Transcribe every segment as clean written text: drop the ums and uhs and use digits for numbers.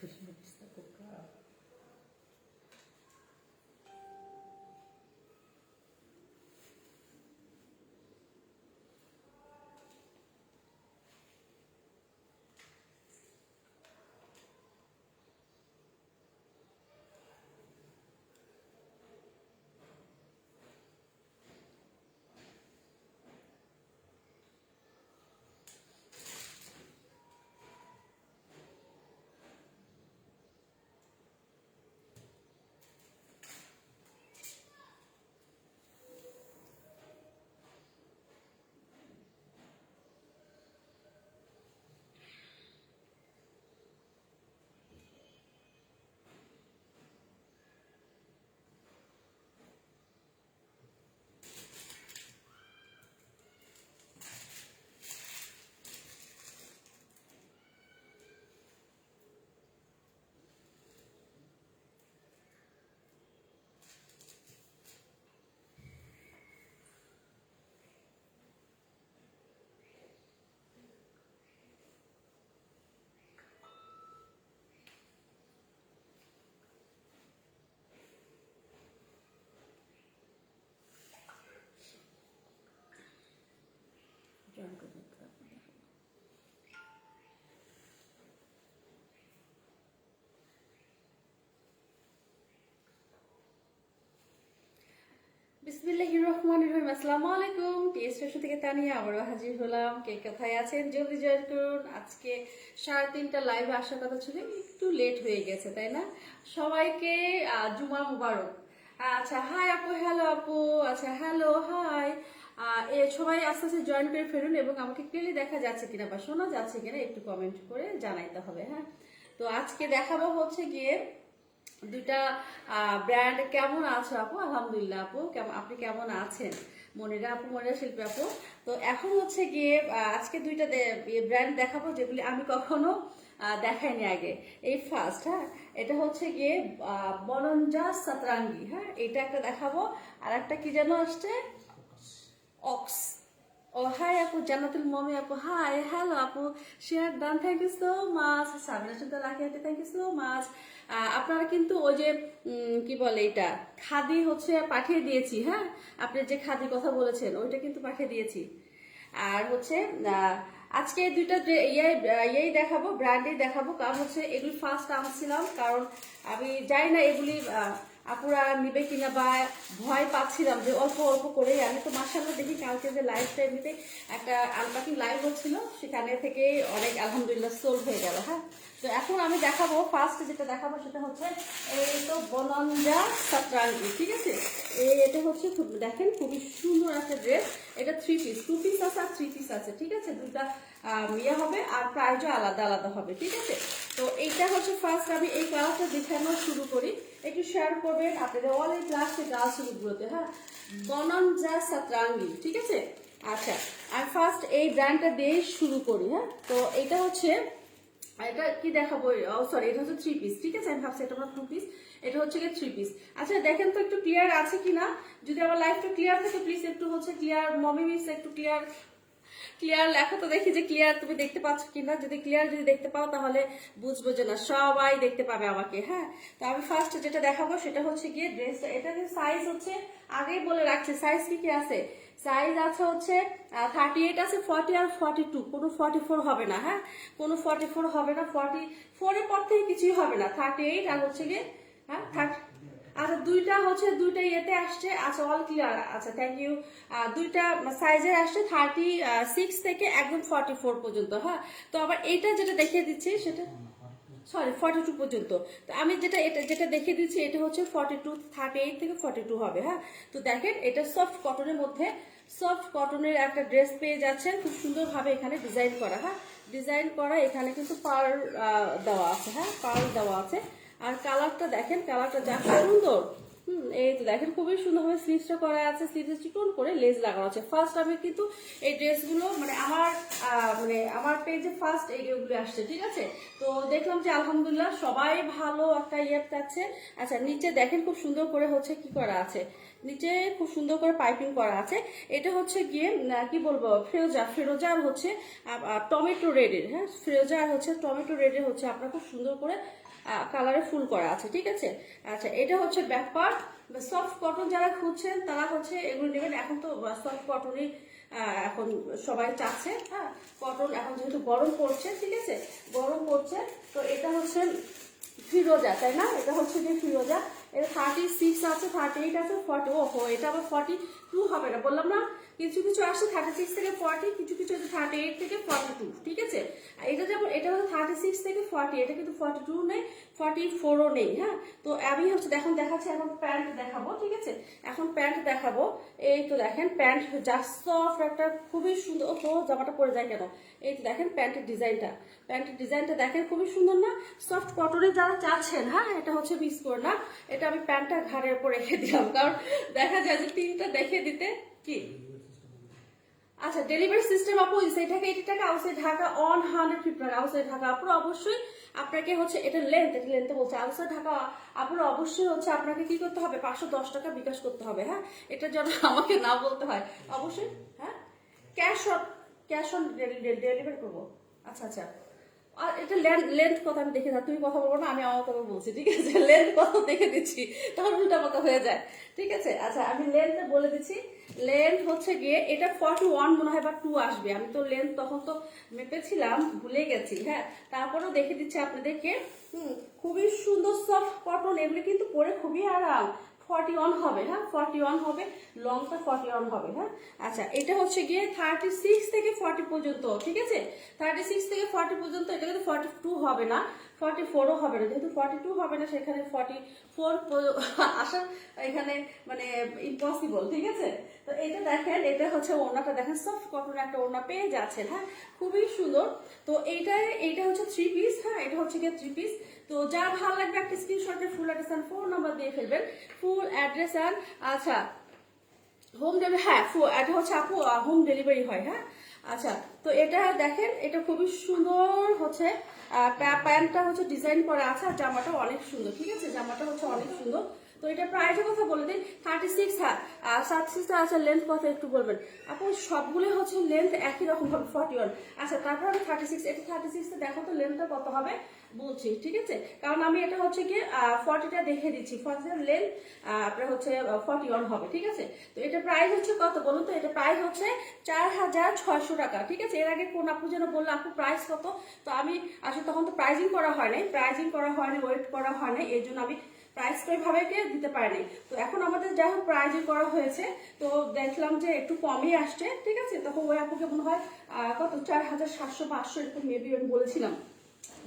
অবস্থা খুব খারাপ। জয়েন করে দিতে হবে। বিসমিল্লাহির রহমানির রহিম। আসসালামু আলাইকুম। টিএস ফ্যাশন থেকে তানিয়া আবারও হাজির হলাম। কে কোথায় আছেন জলদি জয়েন করুন। আজকে 3:30টা লাইভে আসার কথা ছিল, একটু লেট হয়ে গেছে তাই না? সবাইকে জুমা মুবারক। আচ্ছা হাই আপু, হ্যালো আপু, আচ্ছা হ্যালো হাই। সবাই আস্তে আস্তে জয়েন করে ফেলুন এবং আমাকে ক্লিয়ারলি দেখা যাচ্ছে কিনা বা শোনা যাচ্ছে কিনা একটু কমেন্ট করে জানাইতে হবে। হ্যাঁ, তো আজকে দেখাবো হচ্ছে গিয়ে দুইটা ব্র্যান্ড। কেমন আছো আপু? আলহামদুলিল্লাহ আপু, আপনি কেমন আছেন? মনিরা আপু, মনিরা শিল্পী আপু। তো এখন হচ্ছে গিয়ে আজকে দুইটা ব্র্যান্ড দেখাবো যেগুলি আমি কখনো দেখাইনি আগে, এই ফার্স্ট। হ্যাঁ, এটা হচ্ছে গিয়ে বনঞ্জা সাতরাঙ্গি। হ্যাঁ, এটা একটা দেখাবো, আর একটা কি যেন আসছে, অক্স। ও হাই আপু, জান্নাতুল মমি আপু, হাই হ্যালো আপু, share done, thank you so much. Sabina সুন্দর রাখি aunty, thank you so much. আপনারা কিন্তু ওই যে কি বলে এটা খাদি হচ্ছে পাঠিয়ে দিয়েছি। হ্যাঁ, আপনি যে খাদি কথা বলেছেন ওইটা কিন্তু পাঠিয়ে দিয়েছি। আর হচ্ছে আজকে দুইটা ইয়েই দেখাবো, ব্র্যান্ডেই দেখাবো, কারণ হচ্ছে এগুলি ফার্স্ট আনছিলাম, কারণ আমি জানি না এগুলি আপুরা নিবে কিনা, বা ভয় পাচ্ছিলাম যে অল্প অল্প করে। আমি তো মাশাআল্লাহ দেখি কালকে যে লাইভটা এমনিতে একটা আনপ্যাকিং লাইভ হচ্ছিল, সেখানে থেকে অনেক আলহামদুলিল্লাহ সোল্ড হয়ে গেল। হ্যাঁ, তো এখন আমি দেখাবো, ফার্স্ট যেটা দেখাবো সেটা হচ্ছে এই তো বনঞ্জা সাতরাঙ্গি। ঠিক আছে, এটা হচ্ছে দেখেন খুবই সুন্দর একটা ড্রেস। এটা 3 পিস, 2 পিস আছে আর 3 পিস আছে। ঠিক আছে, দুইটা ইয়ে হবে আর প্রাইসও আলাদা আলাদা হবে। ঠিক আছে, তো এইটা হচ্ছে ফার্স্ট আমি এই কালারটা দেখানো শুরু করি, একটু শেয়ার করবেন আপনাদের অনেক ক্লাসে গার্লস গ্রুপগুলোতে। হ্যাঁ, বনঞ্জা সাতরাঙ্গি। ঠিক আছে, আচ্ছা আর ফার্স্ট এই ব্র্যান্ডটা দিয়ে শুরু করি। হ্যাঁ, তো এটা হচ্ছে, এটা কি দেখাবো, সরি এটা হচ্ছে 3 পিস। ঠিক আছে, আমি ভাবছি এটা আমার 2 পিস, এটা হচ্ছে গিয়ে 3 পিস। আচ্ছা দেখেন তো একটু ক্লিয়ার আছে কিনা, যদি আমার লাইফটা ক্লিয়ার থাকে প্লিজ একটু হচ্ছে ক্লিয়ার, মমি মিস একটু ক্লিয়ার ক্লিয়ার লেখো তো দেখি যে ক্লিয়ার তুমি দেখতে পাচ্ছ কিনা। যদি ক্লিয়ার যদি দেখতে পাও তাহলে বুঝবো যে না সবাই দেখতে পাবে আমাকে। হ্যাঁ, তো আমি ফার্স্ট যেটা দেখাবো সেটা হচ্ছে গিয়ে ড্রেসটা। এটা সাইজ হচ্ছে আগেই বলে রাখছি, সাইজ কি কি আছে। সাইজ আছে হচ্ছে 38 আছে, 40 আর 42, কোনো 44 হবে না। হ্যাঁ, কোনো 44 হবে না, 44 এর পর থেকে কিছুই হবে না। 38 আর হচ্ছে গিয়ে হ্যাঁ 30। আচ্ছা দুইটা হচ্ছে দুইটা ইয়েতে আসছে। আচ্ছা অল ক্লিয়ার, আচ্ছা থ্যাংক ইউ। দুইটা সাইজের আসছে 36 থেকে একদম 44 পর্যন্ত। হ্যাঁ, তো আবার এইটা যেটা দেখিয়ে দিচ্ছি সেটা সরি 42 পর্যন্ত। তো আমি যেটা দেখিয়ে দিচ্ছি এটা হচ্ছে 42, 38 থেকে 42 হবে। হ্যাঁ, তো দেখেন এটা সফট কটনের মধ্যে, সফট কটনের একটা ড্রেস পেয়ে যাচ্ছেন, খুব সুন্দরভাবে এখানে ডিজাইন করা। হ্যাঁ, ডিজাইন করা, এখানে কিন্তু পার্ল দেওয়া আছে। হ্যাঁ, পার্ল দেওয়া আছে। আর কালারটা দেখেন, কালারটা যা সুন্দর। এই তো দেখেন খুবই সুন্দরভাবে স্লিভসটা করা আছে, স্লিভসে চিকন করে লেস লাগানো আছে। ফার্স্ট আমি কিন্তু এই ড্রেসগুলো মানে আমার পেজে ফার্স্ট এইগুলো আসছে। ঠিক আছে, তো দেখলাম যে আলহামদুলিল্লাহ সবাই ভালো একটা ইয়ে পাচ্ছে। আচ্ছা নিচে দেখেন খুব সুন্দর করে হচ্ছে কি করা আছে, নিচে খুব সুন্দর করে পাইপিং করা আছে। এটা হচ্ছে গিয়ে কি বলবো, ফেরোজা আর হচ্ছে টমেটো রেডের। হ্যাঁ, ফেরোজা আর হচ্ছে টমেটো রেডের হচ্ছে আপনার খুব সুন্দর করে কালারে ফুল করা আছে, ঠিক আছে। আচ্ছা, এটা হচ্ছে ব্যাক পার্ট। সফট কটন যারা খুঁজছেন তারা হচ্ছে এগুলো নেবেন। এখন তো সফট কটনই এখন সবাই চাচ্ছে, হ্যাঁ। কটন এখন যেহেতু গরম পড়ছে, ঠিক আছে, গরম পড়ছে। তো এটা হচ্ছে ফিরোজা, তাই না? এটা হচ্ছে যে ফিরোজা, এটা 36 আছে, 38 আছে, 40। ওহো, এটা আবার 42 হবে না, বললাম না? কিছু কিছু আসছে 36 থেকে 40, কিছু কিছু 38 থেকে 42, ঠিক আছে। এটা যেমন এটা হচ্ছে 36 থেকে 40, এটা কিন্তু 42 নেই, 44ও নেই, হ্যাঁ। তো আমি হচ্ছে দেখুন দেখাচ্ছি, এখন প্যান্ট দেখাবো, ঠিক আছে। এখন প্যান্ট দেখাবো। এই তো দেখেন প্যান্ট জাস্ট সফট একটা, খুবই সুন্দর। ও জামাটা পরে যায় কেন? এই তো দেখেন প্যান্টের ডিজাইনটা দেখেন, খুবই সুন্দর না? সফট কটনে যারা চাচ্ছেন, হ্যাঁ, এটা হচ্ছে মিস করে না। এটা আমি প্যান্টটা ঘাড়ের উপর রেখে দিলাম, কারণ দেখা যায় যে তিনটা দেখে দিতে কি। আচ্ছা, ডেলিভারি সিস্টেম আপু ইনসাইড ঢাকা 80 টাকা, আউটসাইড ঢাকা 150 টাকা। আউটসাইড ঢাকা আপুরা অবশ্যই আপনাকে হচ্ছে এটা লেন্থে বলছে। আউটসাইড ঢাকা আপুরা অবশ্যই হচ্ছে আপনাকে কি করতে হবে, 510 টাকা বিকাশ করতে হবে, হ্যাঁ। এটা যেন আমাকে না বলতে হয় অবশ্যই, হ্যাঁ। ক্যাশ অন ডেলিভারি করবো। আচ্ছা আচ্ছা, আর এটা লেন্থ কত আমি দেখে না, তুমি কথা বলবো না, আমি আমার কথা বলছি, ঠিক আছে। লেন্থ কত দেখে দিচ্ছি, তখন উল্টা কথা হয়ে যায়, ঠিক আছে। আচ্ছা, আমি লেন্থটা বলে দিচ্ছি। লেন্থ হচ্ছে গিয়ে এটা 41 মনে হয় বা 2 আসবে। আমি তো লেন্থ তখন তো মেপেছিলাম, ভুলে গেছি, হ্যাঁ। তারপরেও দেখে দিচ্ছি আপনাদেরকে। খুবই সুন্দর সফট কটন, এগুলো কিন্তু পরে খুবই আরাম। 41 হবে, হ্যাঁ, 41 হবে, লংটা 41 হবে, হ্যাঁ। আচ্ছা, এটা হচ্ছে গিয়ে 36 থেকে 40 পর্যন্ত, ঠিক আছে। 36 থেকে 40 পর্যন্ত, এটা কিন্তু 42 হবে না, 44ও হবে না। যেহেতু 42 হবে না, সেখানে 44 আসা এখানে মানে ইম্পসিবল, ঠিক আছে। তো এটা দেখেন, এটা হচ্ছে ওড়নাটা দেখেন, সফট কটন একটা ওড়না পেয়ে যাচ্ছেন, হ্যাঁ, খুবই সুন্দর। তো এইটা হচ্ছে 3 পিস, হ্যাঁ, এটা হচ্ছে গিয়ে 3 পিস। তো যা ভালো লাগবে একটা স্ক্রিনশটে ফুল অ্যাড্রেস আর ফোন নাম্বার দিয়ে ফেলবেন, ফুল অ্যাড্রেস আর আচ্ছা হোম ডেলিভারি, হ্যাঁ, এটা হচ্ছে আপু হোম ডেলিভারি হয়, হ্যাঁ। আচ্ছা, তো এটা দেখেন, এটা খুবই সুন্দর হচ্ছে, প্যান্টটা হচ্ছে ডিজাইন করা আছে, আর জামাটা অনেক সুন্দর, ঠিক আছে। জামাটা হচ্ছে অনেক সুন্দর। তো এটা প্রাইসের কথা বলে দিন, 36, হ্যাঁ। 36টা আছে, লেন্থ কত একটু বলবেন আপু? সবগুলো হচ্ছে লেন্থ একই রকম হবে, 41। আচ্ছা, তারপর আমি 36, এটা 36 দেখো তো লেন্থটা কত হবে বলছি, ঠিক আছে। কারণ আমি এটা হচ্ছে কি 40টা দেখে দিচ্ছি, 40 লেন্থ আপনার হচ্ছে 41 হবে, ঠিক আছে। তো এটা প্রাইস হচ্ছে কত বলুন তো? এটা প্রাইস হচ্ছে 4600 টাকা, ঠিক আছে। এর আগে কোন আপু যেন বললো আপু প্রাইস কত, তো আমি আসলে তখন তো প্রাইজিং করা হয় নাই, ওয়েট করা হয় নাই, এই জন্য আমি প্রাইসটা ওইভাবে দিতে পারিনি। তো এখন আমাদের যাই হোক প্রাইজিং করা হয়েছে, তো দেখলাম যে একটু কমই আসছে, ঠিক আছে। তখন ওই আপুকে মনে হয় কত 4700-500 এরকম মেবি আমি বলেছিলাম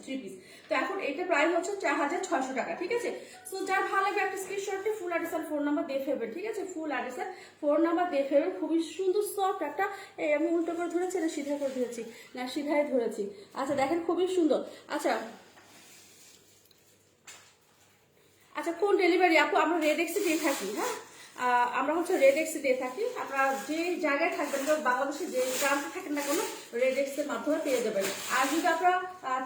3 পিস। তো এখন এটা প্রাইস হচ্ছে 4600 টাকা, ঠিক আছে। সো যার ভালো লাগবে একটা স্ক্রিনশটে ফুল অ্যাড্রেস আর ফোন নাম্বার দিয়ে ফেলবেন, ঠিক আছে। ফুল অ্যাড্রেস আর ফোন নাম্বার দিয়ে ফেলবেন। খুবই সুন্দর সফট একটা, এই আমি উল্টো করে ধরেছি না সিধা করে ধরেছি, না সিধাই ধরেছি। আচ্ছা দেখেন, খুবই সুন্দর। আচ্ছা আচ্ছা, কোন ডেলিভারি আপু? আমরা রেডেক্সে দিয়ে থাকি, হ্যাঁ। আমরা হচ্ছে রেডেক্সে দিয়ে থাকি। আপনারা যে জায়গায় থাকবেন, বাংলাদেশে যে প্রান্তে থাকেন না কোনো, রেডেক্সের মাধ্যমে পেয়ে যাবেন। আর যদি আপনারা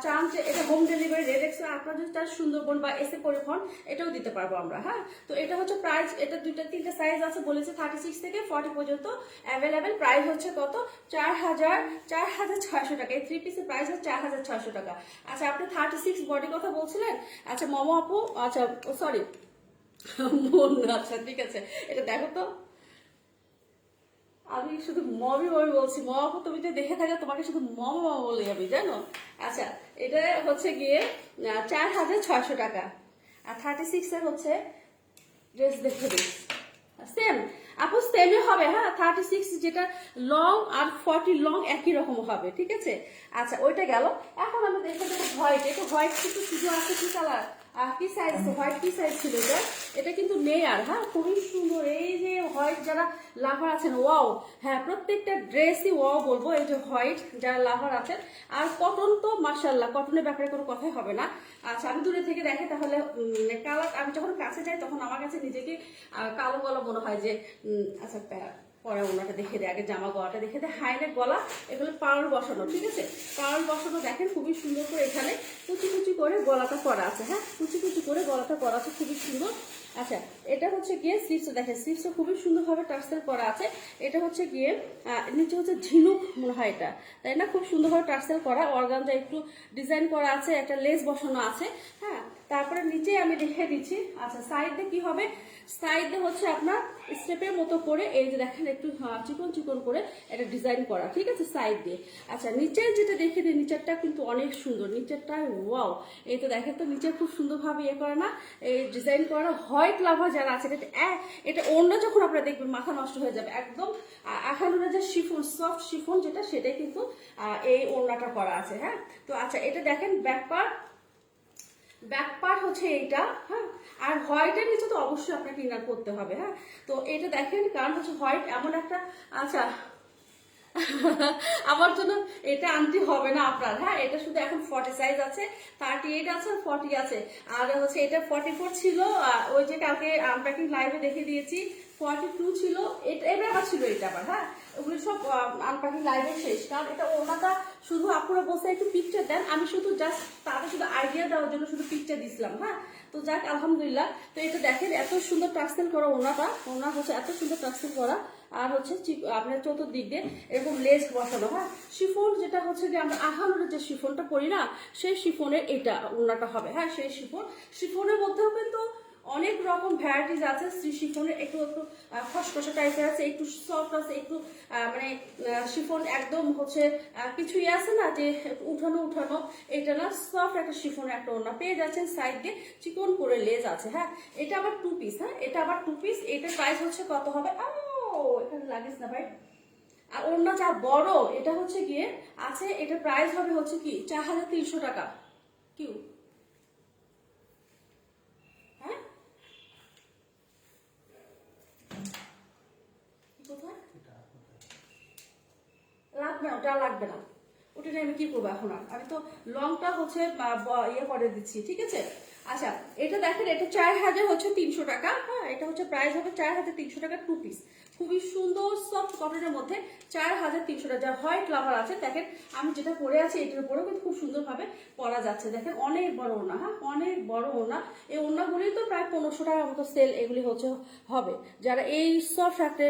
চান যে এটা হোম ডেলিভারি রেডেক্সে, আপনারা যদি চান সুন্দরবন বা এসে পরিবহন, এটাও দিতে পারবো আমরা, হ্যাঁ। তো এটা হচ্ছে প্রাইস, এটা 2-3টে সাইজ আছে বলেছে, 36 থেকে 40 পর্যন্ত অ্যাভেলেবেল। প্রাইস হচ্ছে কত? 4600 টাকা। এই 3 পিসের প্রাইস হচ্ছে 4600 টাকা। আচ্ছা, আপনি 36 বডি কথা বলছিলেন। আচ্ছা মোমো আপু, আচ্ছা সরি মন, আচ্ছা ঠিক আছে। এটা দেখো তো, আমি শুধু মমি বলছি। আপু তুমি যে দেখে থাকে, তোমাকে শুধু মামা বলি আমি, জানো। আচ্ছা, এটা হচ্ছে গিয়ে 4600 টাকা। আর 36 এর হচ্ছে ড্রেস দেখে দিই, সেম আপু সেমই হবে, হ্যাঁ। 36 যেটা লং আর 40 লং একই রকম হবে, ঠিক আছে। আচ্ছা, ওইটা গেল। এখন আমি দেখে দেবো হোয়াইট। এটা হোয়াইট কিন্তু শুধু আছে কি কালার, কি সাইজ আছে, হোয়াইট কি সাইজ ছিল এটা? এটা কিন্তু নেই আর, হ্যাঁ। খুবই সুন্দর, এই যে হোয়াইট যারা লাভার আছেন, ওয়াও, হ্যাঁ, প্রত্যেকটা ড্রেসই ওয়াও বলবো। এই যে হোয়াইট যারা লাভার আছেন, আর কটন তো মাশাআল্লাহ, কটনের ব্যাপারে কোনো কথাই হবে না। আচ্ছা, আমি দূরে থেকে দেখে তাহলে কালার, আমি যখন কাছে যাই তখন আমার কাছে নিজেকে কালো গলা মনে হয় যে আচ্ছা পরে ওনাটা দেখে দেয়, আগে জামা গলাটা দেখে দেয়, হাইনেক গলা, এগুলো পাড় বসানো, ঠিক আছে। পাড় বসানো দেখেন, খুবই সুন্দর করে এখানে কুচি কুচি করে গলাটা করা আছে, হ্যাঁ, কুচি কুচি করে গলাটা করা আছে, খুবই সুন্দর। আচ্ছা, এটা হচ্ছে গিয়ে স্লিভস, দেখেন স্লিভসটা খুবই সুন্দরভাবে টার্সেল করা আছে। এটা হচ্ছে গিয়ে নিচে হচ্ছে ঝিনুক মনে হয় এটা, তাই না? খুব সুন্দরভাবে টার্সেল করা, অর্গানজা একটু ডিজাইন করা আছে, একটা লেস বসানো আছে, হ্যাঁ। তারপরে নিচে আমি দেখে দিচ্ছি। আচ্ছা সাইডে কি হবে, সাইডে হচ্ছে আপনার স্টেপের মতো করে এই যে দেখেন একটু চিকন চিকন করে একটা ডিজাইন করা, ঠিক আছে সাইড দিয়ে। আচ্ছা নিচের যেটা দেখে দিই, নিচেরটা কিন্তু অনেক সুন্দর, নিচেরটা ওয়াও, এই তো দেখেন তো নিচে খুব সুন্দরভাবে ইয়ে করে না, এই ডিজাইন করা। হোয়াইট লাভার যারা আছে এটা অন্য যখন আপনারা দেখবেন মাথা নষ্ট হয়ে যাবে একদম। আখানুরের যে শিফন, সফট শিফন যেটা, সেটাই কিন্তু এই ওড়নাটা করা আছে। হ্যাঁ তো আচ্ছা এটা দেখেন ব্যাক পার্ট হচ্ছে এইটা। হ্যাঁ আর হোয়াইটের নিচে তো অবশ্যই আপনাকে ইনার করতে হবে। হ্যাঁ তো এটা দেখেন, কারণ হচ্ছে হোয়াইট এমন একটা, আচ্ছা আমার জন্য এটা আনতে হবে না আপনার। হ্যাঁ এটা শুধু এখন 40 সাইজ আছে, 38 আছে, 40 আছে, আর হচ্ছে এটা 44 ছিল, ওই যে কালকে আনপ্যাকিং লাইভে দেখে দিয়েছি 42 ছিল, এটা এবার আবার ছিল এটা আবার। হ্যাঁ ওগুলো সব আনপ্যাকিং লাইভে শেষ, কারণ এটা ওনাটা শুধু আপনারা বসে একটু পিকচার দেন, আমি শুধু জাস্ট তাদের শুধু আইডিয়া দেওয়ার জন্য শুধু পিকচার দিছিলাম। হ্যাঁ তো যাক আলহামদুলিল্লাহ। তো এটা দেখেন এত সুন্দর টাক্সেল করা ওনা হচ্ছে এত সুন্দর টাক্সেল করা, আর হচ্ছে আপনার চতুর্দিক দিয়ে এরকম লেস বসানো। হ্যাঁ শিফন যেটা হচ্ছে যে আমরা আহানুরের যে শিফনটা পরি না, সেই শিফনের এটা ওড়নাটা হবে। হ্যাঁ সেই শিফনের মধ্যেও কিন্তু অনেক রকম ভ্যারাইটিস আছে। শিফনের একটু একটু খসখসা টাইপের আছে, একটু সফট আছে, একটু মানে শিফন একদম হচ্ছে কিছু ইয়ে আছে না যে উঠানো উঠানো, এটা না সফট একটা শিফনের একটা ওড়না পেয়ে যাচ্ছেন। সাইড দিয়ে চিকন করে লেজ আছে। হ্যাঁ এটা আবার 2 পিস। হ্যাঁ এটা আবার 2 পিস। এটার প্রাইস হচ্ছে কত হবে, এখানে লাগিস না ভাই। আর ওড়না যা বড়, এটা হচ্ছে গিয়ে আছে, এটা প্রাইস হবে হচ্ছে কি 4300 টাকা। কিউ হ্যাঁ কোথায় লাগবে না, ওটা লাগবে না, ওটা আমি কি করবো এখন। আমি তো লংটা হচ্ছে ইয়ে করে দিচ্ছি, ঠিক আছে। আচ্ছা এটা দেখেন, এটা 4300 টাকা। হ্যাঁ এটা হচ্ছে প্রাইস হবে 4300 টাকা, 2 পিস, খুবই সুন্দর সফট কটনের মধ্যে 4300 টাকা। যার হোয়াইট লাভার আছে দেখেন, আমি যেটা পরে আছি এটার উপরেও কিন্তু খুব সুন্দরভাবে পরা যাচ্ছে। দেখেন অনেক বড় ওড়না। হ্যাঁ অনেক বড় ওড়না। এই ওড়নাগুলি তো প্রায় 1500 টাকার মতো সেল এগুলি হচ্ছে হবে, যারা এই সফট একটা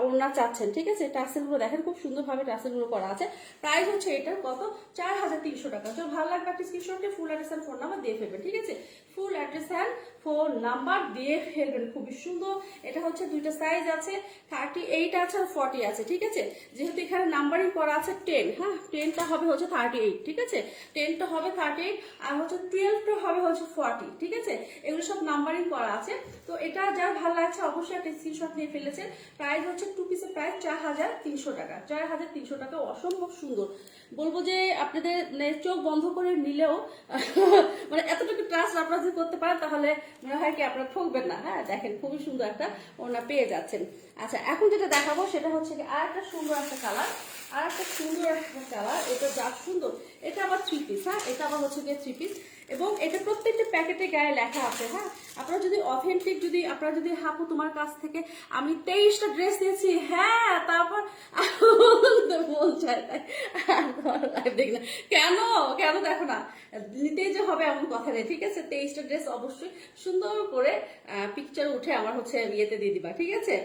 ওড়না চাচ্ছেন, ঠিক আছে। টাসেলগুলো দেখেন খুব সুন্দরভাবে টাসেলগুলো করা আছে। প্রাইস হচ্ছে এটার কত 4300 টাকা। তো ভালো লাগবে একটা স্ক্রিনশটে full address and phone number দিয়ে ফেলবেন, ঠিক আছে। Full address and phone number দিয়ে ফেলবেন, খুবই সুন্দর। এটা হচ্ছে দুইটা সাইজ আছে, 38 আছে আর 40 আছে, ঠিক আছে। যেহেতু এখানে নাম্বারিং করা আছে 10, হ্যাঁ 10টা হবে হচ্ছে 38, ঠিক আছে। 10টা হবে 38 আর হচ্ছে 12টা হবে হচ্ছে 40, ঠিক আছে। এগুলো সব নাম্বারিং করা আছে। তো এটা যার ভালো লাগছে অবশ্যই একটা স্ক্রিনশট নিয়ে ফেলেছেন। প্রাইস হচ্ছে 2 পিসের প্রাইস 4300 টাকা। 4300 টাকা, অসম্ভব সুন্দর। বলবো যে আপনাদের চোখ বন্ধ করে নিলেও মানে এতটুকু ট্রাস্ট আপনারা যদি করতে পারেন, তাহলে মনে হয় কি আপনারা ঠকবেন না। হ্যাঁ দেখেন খুবই সুন্দর একটা ওড়না পেয়ে যাচ্ছেন। আচ্ছা এখন যেটা দেখাবো সেটা হচ্ছে কি আর একটা সুন্দর একটা কালার, আর একটা সুন্দর একটা কালার। এটা যা সুন্দর, এটা আবার 3 পিস। হ্যাঁ এটা আবার হচ্ছে গিয়ে 3 পিস, এবং এটা প্রত্যেকটা প্যাকেটে গায়ে লেখা আছে। হ্যাঁ আপনারা যদি অথেন্টিক, যদি আপনারা যদি হাপু তোমার কাছ থেকে আমি 23টা ড্রেস নিয়েছি, হ্যাঁ তারপর মন চায় তাই দেখ না, কেন কেন দেখো না, নিতেই যে হবে এমন কথা নেই, ঠিক আছে। 23টা ড্রেস অবশ্যই সুন্দর করে পিকচার উঠে আমার হচ্ছে ইয়েতে দিয়ে দিবা, ঠিক আছে।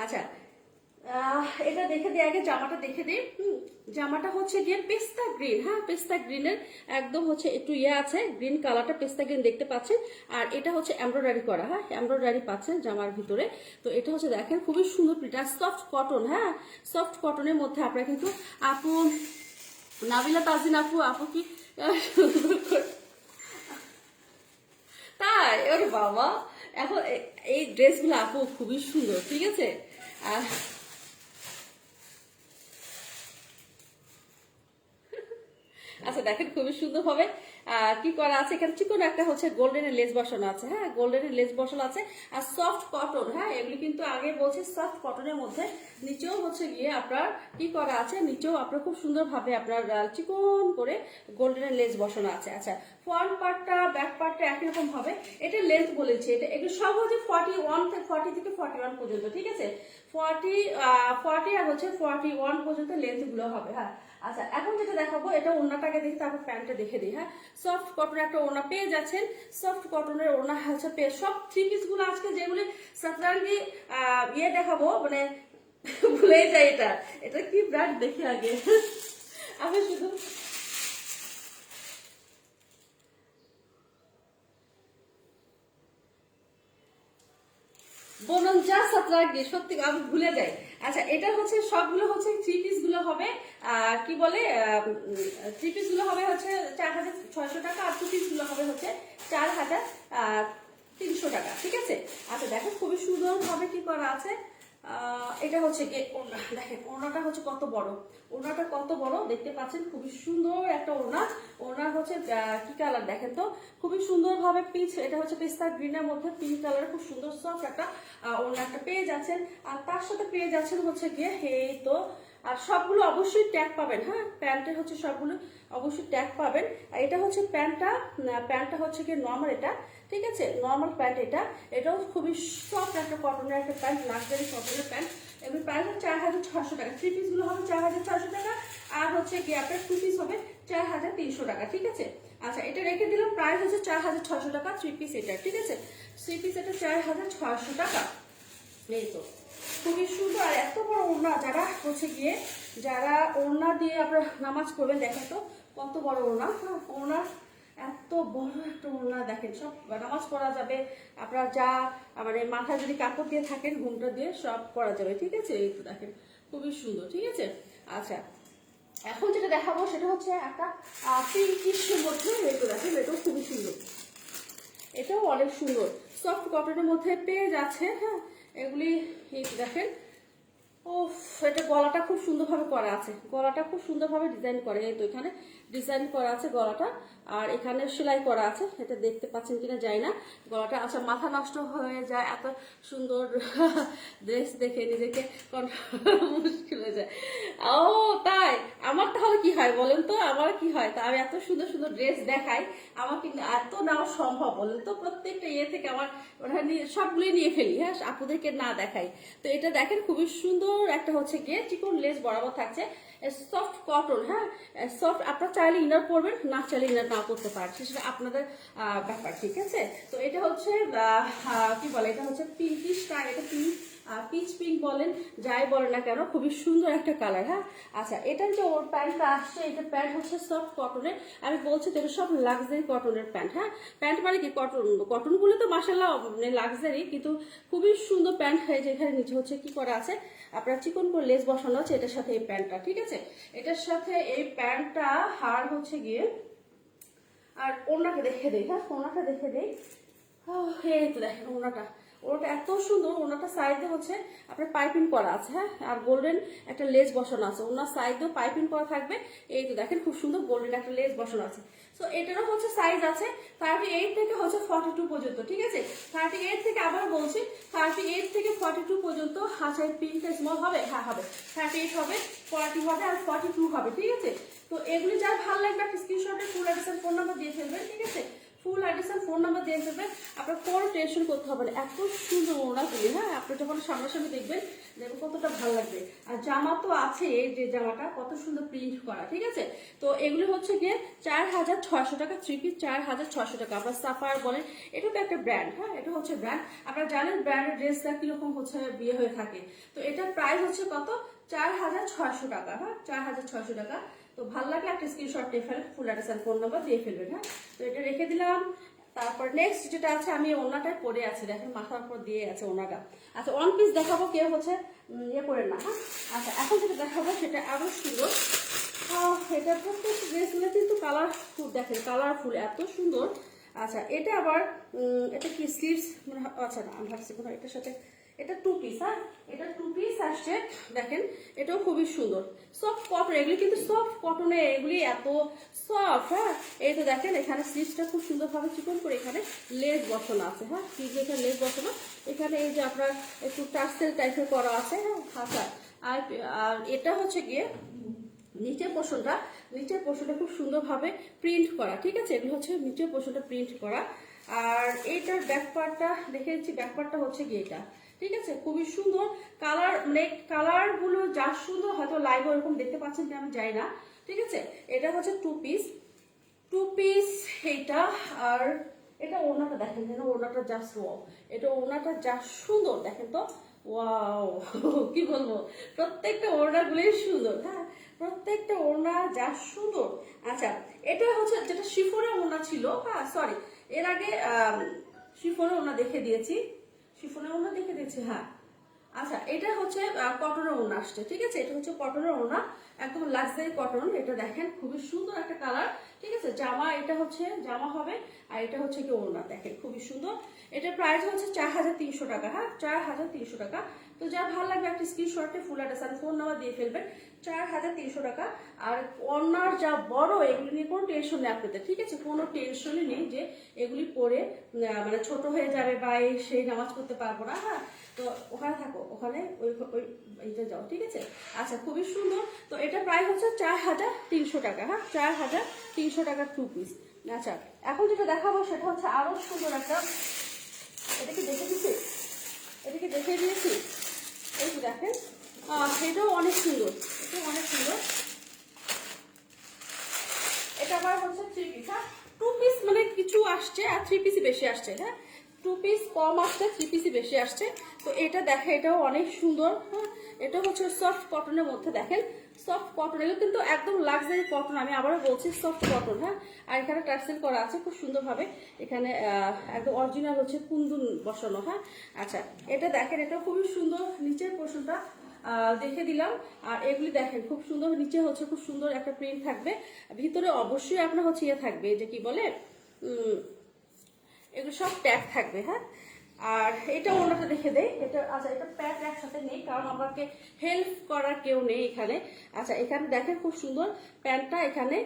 আচ্ছা এটা দেখে দিই, আগে জামাটা দেখে দিই। জামাটা হচ্ছে গিয়ে পেস্তা গ্রিন। হ্যাঁ পেস্তা গ্রিনের একদম হচ্ছে একটু ইয়ে আছে, গ্রিন কালারটা পেস্তা গ্রিন দেখতে পাচ্ছেন। আর এটা হচ্ছে এমব্রয়ডারি করা। হ্যাঁ এমব্রয়ডারি পাচ্ছেন জামার ভিতরে। তো এটা হচ্ছে দেখেন খুবই সুন্দর প্রিন্ট, আর সফট কটন। হ্যাঁ সফট কটনের মধ্যে আপনারা কিন্তু আপু নাবিলা তাজিন আপু কি তাই, ওরে বাবা, এখন এই ড্রেসগুলো আপু খুবই সুন্দর, ঠিক আছে। আর আচ্ছা দেখেন খুবই সুন্দর ভাবে কি করা আছে, এখানে চিকন একটা হচ্ছে গোল্ডেনের লেস বসানো আছে। হ্যাঁ গোল্ডেনের লেস বসানো আছে, আর সফট কটন। হ্যাঁ এগুলি কিন্তু আগে বলছি সফট কটনের মধ্যে। নিচেও হচ্ছে গিয়ে আপনার কি করা আছে, নিচেও আপনার খুব সুন্দর ভাবে আপনার চিকন করে গোল্ডেনের লেস বসানো আছে। আচ্ছা ফ্রন্ট পার্টটা ব্যাক পার্টটা একই রকম হবে। এটা লেন্থ বলেছি, এগুলো সব হচ্ছে 40 থেকে 41 পর্যন্ত, ঠিক আছে। 40 আর হচ্ছে 41 পর্যন্ত লেন্থ গুলো হবে। হ্যাঁ আচ্ছা এখন যেটা দেখাবো, এটা ওড়নাটাকে দেখি তারপর প্যান্টটা দেখে দিই। হ্যাঁ সফট কটনের একটা ওড়না পেয়ে যাচ্ছেন। সফট কটনের ওড়না হচ্ছে পেয়ে সব 3 পিস গুলো আজকে যেগুলি সাতরাঙ্গি ইয়ে দেখাবো, মানে ভুলে যাই এটা এটা কি ব্র্যান্ড দেখি আগে আমি শুধু লাগে সত্যি আমি ভুলে যাই। আচ্ছা এটা হচ্ছে সবগুলো হচ্ছে থ্রি পিস গুলো হবে কি বলে থ্রি পিস গুলো হবে হচ্ছে 4,600 টাকা, আর টু পিস গুলো হবে হচ্ছে 4,300 টাকা, ঠিক আছে। আচ্ছা দেখো খুবই সুন্দর ভাবে কি করা আছে। এটা হচ্ছে কি ওড়না, দেখেন ওড়নাটা হচ্ছে কত বড়, ওড়নাটা কত বড় দেখতে পাচ্ছেন, খুবই সুন্দর একটা ওড়না। ওড়না হচ্ছে কি কালার দেখেন তো, খুবই সুন্দর ভাবে পিচ, এটা হচ্ছে পিস্তা গ্রিনের মধ্যে পিঙ্ক কালার, খুব সুন্দর সফট একটা ওড়না একটা পেয়ে যাচ্ছেন। আর তার সাথে পেয়ে যাচ্ছেন হচ্ছে গিয়ে এই তো, আর সবগুলো অবশ্যই ট্যাগ পাবেন, হ্যাঁ প্যান্টের হচ্ছে সবগুলো অবশ্যই ট্যাগ পাবেন। আর এটা হচ্ছে প্যান্টটা হচ্ছে কি নর্মাল, এটা ঠিক আছে নর্মাল প্যান্ট, এটাও খুবই সফট একটা কটনের একটা প্যান্ট, লাক্সারি কটনের প্যান্ট। এবং প্রাইস হচ্ছে 4,600 টাকা। থ্রি পিস গুলো হবে 4,600 টাকা, আর হচ্ছে কি আপনার টু পিস হবে 4,300 টাকা, ঠিক আছে। আচ্ছা এটা রেখে দিলাম, প্রাইস হচ্ছে 4,600 টাকা থ্রি পিস এটা, ঠিক আছে। থ্রি পিস এটা 4,600 টাকা। এই তো খুবই সুন্দর, আর এত বড় ওড়না, যারা হচ্ছে গিয়ে যারা ওড়না দিয়ে আপনারা নামাজ পড়বেন, দেখেন তো কত বড় ওড়না, হ্যাঁ ওড়না এত বড় একটা ওড়না, দেখেন সব নামাজ পড়া যাবে, আপনার যা মানে মাথায় যদি কাপড় দিয়ে থাকেন ঘুমটা দিয়ে সব করা যাবে, ঠিক আছে। এই তো দেখেন খুবই সুন্দর, ঠিক আছে। আচ্ছা এখন যেটা দেখাবো সেটা হচ্ছে একটা পিঙ্কিশের মধ্যে, এই তো দেখেন এটাও খুবই সুন্দর, এটাও অনেক সুন্দর সফট কটনের মধ্যে পেয়ে যাচ্ছে, হ্যাঁ এগুলি এই দেখেন। ও এটা গলাটা খুব সুন্দরভাবে করা আছে, গলাটা খুব সুন্দরভাবে ডিজাইন করে, এই তো এখানে ডিজাইন করা আছে গলাটা, আর এখানে সেলাই করা আছে, এটা দেখতে পাচ্ছেন কিনা জানি না গলাটা। আচ্ছা মাথা নষ্ট হয়ে যায় এত সুন্দর ড্রেস দেখে, নিজেকে মুশকিল হয়ে যায়। ও তাই আমার তাহলে কি হয় বলেন তো, আমার কি হয় তা আমি এত সুন্দর সুন্দর ড্রেস দেখাই, আমার কিন্তু এত নেওয়া সম্ভব বলেন তো, প্রত্যেকটা ইয়ে থেকে আমার সবগুলোই নিয়ে ফেলি, হ্যাঁ আপুদেরকে না দেখাই। তো এটা দেখেন খুবই সুন্দর একটা হচ্ছে গিয়ে চিকন লেস বরাবর থাকছে, সফট কটন, হ্যাঁ সফট, আপনারা চাইলে ইনার পরবেন, না চাইলে ইনার না করতে পারেন, সেটা আপনাদের ব্যাপার, ঠিক আছে। তো এটা হচ্ছে কি বলে, এটা হচ্ছে পিঙ্কিশ টাইপ, এটা পিচ পিঙ্ক বলেন যাই বলেন না কেন, খুবই সুন্দর একটা কালার, হ্যাঁ। আচ্ছা এটার যে ওর প্যান্টটা আসছে, এটা প্যান্ট হচ্ছে সফট কটনের, আমি বলছি তো এটা সব লাক্সারি কটনের প্যান্ট, হ্যাঁ প্যান্ট মানে কি কটনগুলো তো মাসাল্লাহ মানে লাক্সারি, কিন্তু খুবই সুন্দর প্যান্ট হয়, যেখানে নিচে হচ্ছে কি করা আছে আপনার চিকন করে লেস বসানো আছে এটার সাথে এই প্যান্টটা, ঠিক আছে। এটার সাথে এই প্যান্টটা হার হচ্ছে গিয়ে, আর ওড়নাটা দেখে দেই, হ্যাঁ ওড়নাটা দেখে দেই, এই তো দেখেন ওড়নাটা, ওড়নাটা এত সুন্দর, ওড়নাটা সাইডে হচ্ছে আপনার পাইপিং করা আছে, হ্যাঁ আর গোল্ডেন একটা লেস বসানো আছে, ওনার সাইডেও পাইপিং করা থাকবে, এই তো দেখেন খুব সুন্দর গোল্ডেন একটা লেস বসানো আছে। সো এটারও হচ্ছে সাইজ আছে 38 থেকে হচ্ছে 42 পর্যন্ত, ঠিক আছে। 38 থেকে আবার বলছি 38 থেকে 42 পর্যন্ত। আচ্ছা এই পিনটা স্মল হবে, হ্যাঁ হবে, 38 হবে, 40 হবে, আর 42 হবে, ঠিক আছে। তো এগুলি যার ভালো লাগবে একটা স্ক্রিনশটে ফুল অ্যাড্রেস ফোন নাম্বার দিয়ে ফেলবেন, ঠিক আছে। ফুল অ্যাড্রেস আর ফোন নাম্বার দিয়ে দেবেন, আপনার কোনো টেনশন করতে হবে না, এত সুন্দর ওড়নাগুলি, হ্যাঁ আপনি যখন সামনাসামনি দেখবেন দেখবেন কতটা ভালো লাগবে। আর জামা তো আছে, এই যে জামাটা কত সুন্দর প্রিন্ট করা, ঠিক আছে। তো এগুলো হচ্ছে গিয়ে 4,600 টাকা থ্রি পিস, 4,600 টাকা। আপনার সাফার বলেন, এটা তো একটা ব্র্যান্ড, হ্যাঁ এটা হচ্ছে ব্র্যান্ড, আপনারা জানেন ব্র্যান্ডের ড্রেসটা কিরকম হচ্ছে বিয়ে হয়ে থাকে। তো এটার প্রাইস হচ্ছে কত, 4,600 টাকা, হ্যাঁ 4,600 টাকা। তো ভালো লাগলে একটা স্ক্রিনশট দিয়ে ফেলেন, ফুল অ্যাড্রেস আর ফোন নাম্বার দিয়ে ফেলবেন, হ্যাঁ। তো এটা রেখে দিলাম। তারপর নেক্সট যেটা আছে, আমি ওড়নাটাই পরে আছি, দেখেন মাথার উপর দিয়ে আছে ওড়নাটা। আচ্ছা ওয়ান পিস দেখাবো, কেউ হচ্ছে ইয়ে করেন না, হ্যাঁ। আচ্ছা এখন যেটা দেখাবো সেটা আরো সুন্দর, এটা প্রত্যেক ড্রেসগুলো কিন্তু কালারফুল, দেখেন কালারফুল এত সুন্দর। আচ্ছা এটা আবার এটা কি স্লিভস, আচ্ছা না আমি ভাবছি কোথাও এটার সাথে, এটা টু পিস, হ্যাঁ এটা টু পিস আসছে, দেখেন এটাও খুবই সুন্দর সফট কটন, এগুলি কিন্তু সফট কটনে, এগুলি এত সফট, হ্যাঁ এই তো দেখেন এখানে স্লিভসটা খুব সুন্দরভাবে চিকন করে এখানে লেস বসানো আছে, হ্যাঁ কি যে এখানে লেস বসানো, এখানে এই যে আপনার একটু টার্সেল টাইপের করা আছে, হ্যাঁ আচ্ছা। আর এটা হচ্ছে গিয়ে নিচের পোর্শনটা খুব সুন্দরভাবে প্রিন্ট করা, ঠিক আছে। এগুলো হচ্ছে নিচের পোর্শনটা প্রিন্ট করা। আর এইটার ব্যাক পার্টটা দেখে দিচ্ছি, ব্যাক পার্টটা হচ্ছে গিয়ে এটা, ঠিক আছে খুবই সুন্দর কালার, মানে কালার গুলো যা সুন্দর, হয়তো লাইভ এরকম দেখতে পাচ্ছেন কি আমি জানি না, ঠিক আছে। এটা হচ্ছে টু পিস এইটা। আর এটা ওড়নাটা দেখেন, যেন ওড়নাটা জাস্ট ওয়াও, এটা ওড়নাটা যা সুন্দর দেখেন তো, ওয়াও কি বলবো, প্রত্যেকটা ওড়নাগুলোই সুন্দর, হ্যাঁ প্রত্যেকটা ওড়না যা সুন্দর। আচ্ছা এটা হচ্ছে যেটা শিফনের ওড়না ছিল, হ্যাঁ সরি এর আগে শিফনের ওড়না দেখে দিয়েছি, হ্যাঁ আচ্ছা, এটা হচ্ছে কটনের ওড়না আসছে, ঠিক আছে? এটা হচ্ছে কটনের ওড়না, একদম লাক্সারি কটন। এটা দেখেন খুবই সুন্দর একটা কালার, ঠিক আছে? জামা, এটা হচ্ছে জামা হবে, আর এটা হচ্ছে কি ওড়না, দেখেন খুবই সুন্দর। এটার প্রাইস হচ্ছে 4300 টাকা, হ্যাঁ 4300 টাকা। তো যা ভালো লাগবে একটা স্ক্রিনশটে ফুল অ্যাড্রেস আর ফোন নাম্বার দিয়ে ফেলবেন। 4300 টাকা। আর ওড়নার যা বড়, এগুলি নিয়ে কোনো টেনশন নেই আপনাদের, ঠিক আছে? কোনো টেনশনই নেই যে এগুলি পরে মানে ছোট হয়ে যাবে বা সেই নামাজ পড়তে পারবো না, হ্যাঁ। তো ওখানে থাকো, ওখানে ওই ওই এইটা যাও, ঠিক আছে? আচ্ছা, খুবই সুন্দর। তো এটা প্রাইস হচ্ছে 4300 টাকা, হ্যাঁ 4300 টাকার 2 পিস। আচ্ছা, এখন যেটা দেখাবো সেটা হচ্ছে আরো সুন্দর একটা, এটা কি দেখে দিচ্ছি, এটা কি দেখে দিয়েছি, এই যে দেখেন, এটাও অনেক সুন্দর, এটাও অনেক সুন্দর। এটা আবার হচ্ছে 3 পিস, হ্যাঁ 2 পিস মানে কিছু আসছে আর 3 পিসই বেশি আসছে, হ্যাঁ 2 পিস কম আসছে, 3 পিসই বেশি আসছে। তো এটা দেখে, এটাও অনেক সুন্দর, হ্যাঁ। এটা হচ্ছে সফট কটনের মধ্যে, দেখেন সফট কটন, এগুলো কিন্তু একদম লাক্সারি কটন, আমি আবারও বলছি সফট কটন, হ্যাঁ। আর এখানে টার্সেল করা আছে খুব সুন্দরভাবে, এখানে একদম অরিজিনাল হচ্ছে কুন্দুন বসানো, হ্যাঁ। আচ্ছা, এটা দেখেন, এটা খুবই সুন্দর, নিচের পোর্শনটা দেখে দিলাম। আর এগুলি দেখেন খুব সুন্দর, নিচে হচ্ছে খুব সুন্দর একটা প্রিন্ট থাকবে, ভিতরে অবশ্যই আপনার হচ্ছে ইয়ে থাকবে, যে কি বলে এগুলো সব ট্যাগ থাকবে, হ্যাঁ। আর এটা ওনাটা দেখে দেয়, এটা আচ্ছা, এটা প্যাক একসাথে নেই কারণ আমাকে হেল্প করার কেউ নেই এখানে। আচ্ছা, এখানে দেখেন খুব সুন্দর প্যান্টটা, এখানে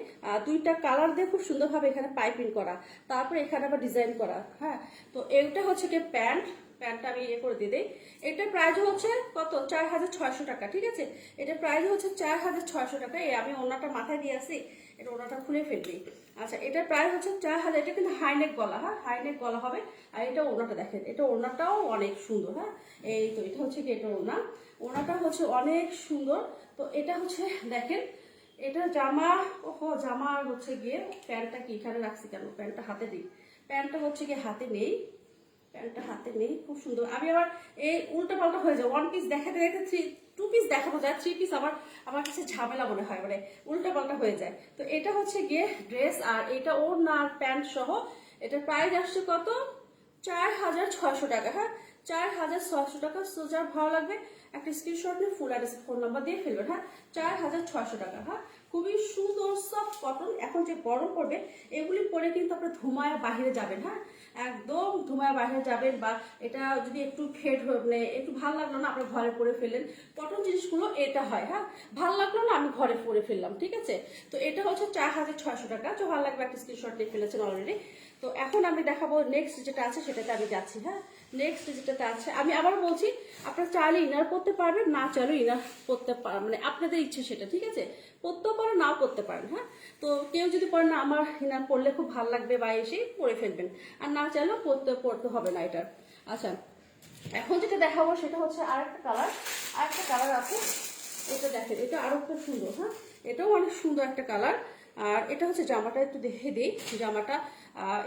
দুইটা কালার দিয়ে খুব সুন্দরভাবে এখানে পাইপিং করা, তারপরে এখানে আবার ডিজাইন করা, হ্যাঁ। তো এটা হচ্ছে কি প্যান্টটা আমি ইয়ে করে দিয়ে দিই। এটার প্রাইস হচ্ছে কত, 4600 টাকা, ঠিক আছে? এটার প্রাইস হচ্ছে 4600 টাকা। এই আমি ওনাটা মাথায় দিয়ে আসি, এটা ওনাটা খুলে ফেলবি। আচ্ছা, এটার প্রাইস হচ্ছে 4000। এটা কিন্তু হাইনেক গলা, হ্যাঁ হাইনেক গলা হবে। আর এটা ওনাটা দেখেন, এটা ওনাটাও অনেক সুন্দর, হ্যাঁ। এই তো এটা হচ্ছে কি, এটা ওনাটা হচ্ছে অনেক সুন্দর। তো এটা হচ্ছে দেখেন, এটা জামা, ওহো জামা হচ্ছে গিয়ে প্যান্টটা কি এখানে রাখছি কেন, প্যান্টটা হাতে দিই, প্যান্টটা হচ্ছে গিয়ে হাতে নেই, প্যান্টটা হাতে নেই, খুব সুন্দর। আমি আবার এই উল্টা পাল্টা হয়ে যায়, 1 পিস দেখাতে দেখাতে 2 পিস দেখানো যায়, 3 পিস আবার আমার কাছে ঝামেলা মনে হয়, মানে উল্টা পাল্টা হয়ে যায়। তো এটা হচ্ছে গিয়ে ড্রেস, আর এটা ওর না প্যান্ট সহ। এটার প্রাইস আসছে কত, 4600 টাকা, হ্যাঁ 4600 টাকা। সো যার ভালো লাগবে একটা স্ক্রিনশট নিয়ে ফুল অ্যাড্রেস ফোন নাম্বার দিয়ে ফেলবেন, হ্যাঁ 4600 টাকা, হ্যাঁ খুবই সুন্দর সফট কটন। এখন যে গরম পড়বে, এগুলি পরে কিন্তু আপনার ধুমায় বাহিরে যাবেন, হ্যাঁ একদম ধুমায় বাহিরে যাবেন, বা এটা যদি একটু ফেড মানে একটু ভালো লাগলো না আপনার ঘরে পরে ফেললেন, কটন জিনিসগুলো এটা হয়, হ্যাঁ ভালো লাগলো না আমি ঘরে পরে ফেললাম, ঠিক আছে? তো এটা হচ্ছে 4600 টাকা। তো ভালো লাগবে একটা স্ক্রিনশট দিয়ে ফেলেছেন অলরেডি। তো এখন আমি দেখাবো নেক্সট যেটা আছে, সেটাতে আমি যাচ্ছি, হ্যাঁ নেক্সট যেটাতে আছে, আমি আবার বলছি আপনারা চাইলে ইনার পড়তে পারবেন, না চাইলে ইনার পড়তে পারেন, মানে আপনাদের ইচ্ছে সেটা, ঠিক আছে? পড়তেও পারেন, নাও পড়তে পারেন, হ্যাঁ। তো কেউ যদি পড়েন না আমার ইনার পড়লে খুব ভালো লাগবে বা এসে পরে ফেলবেন, আর না চাইলেও পড়তে হবে না এটার। আচ্ছা, এখন যেটা দেখাবো সেটা হচ্ছে আরেকটা কালার আছে, এটা দেখেন, এটা আরো খুব সুন্দর, হ্যাঁ এটাও অনেক সুন্দর একটা কালার। আর এটা হচ্ছে জামাটা একটু দেখে দিই, জামাটা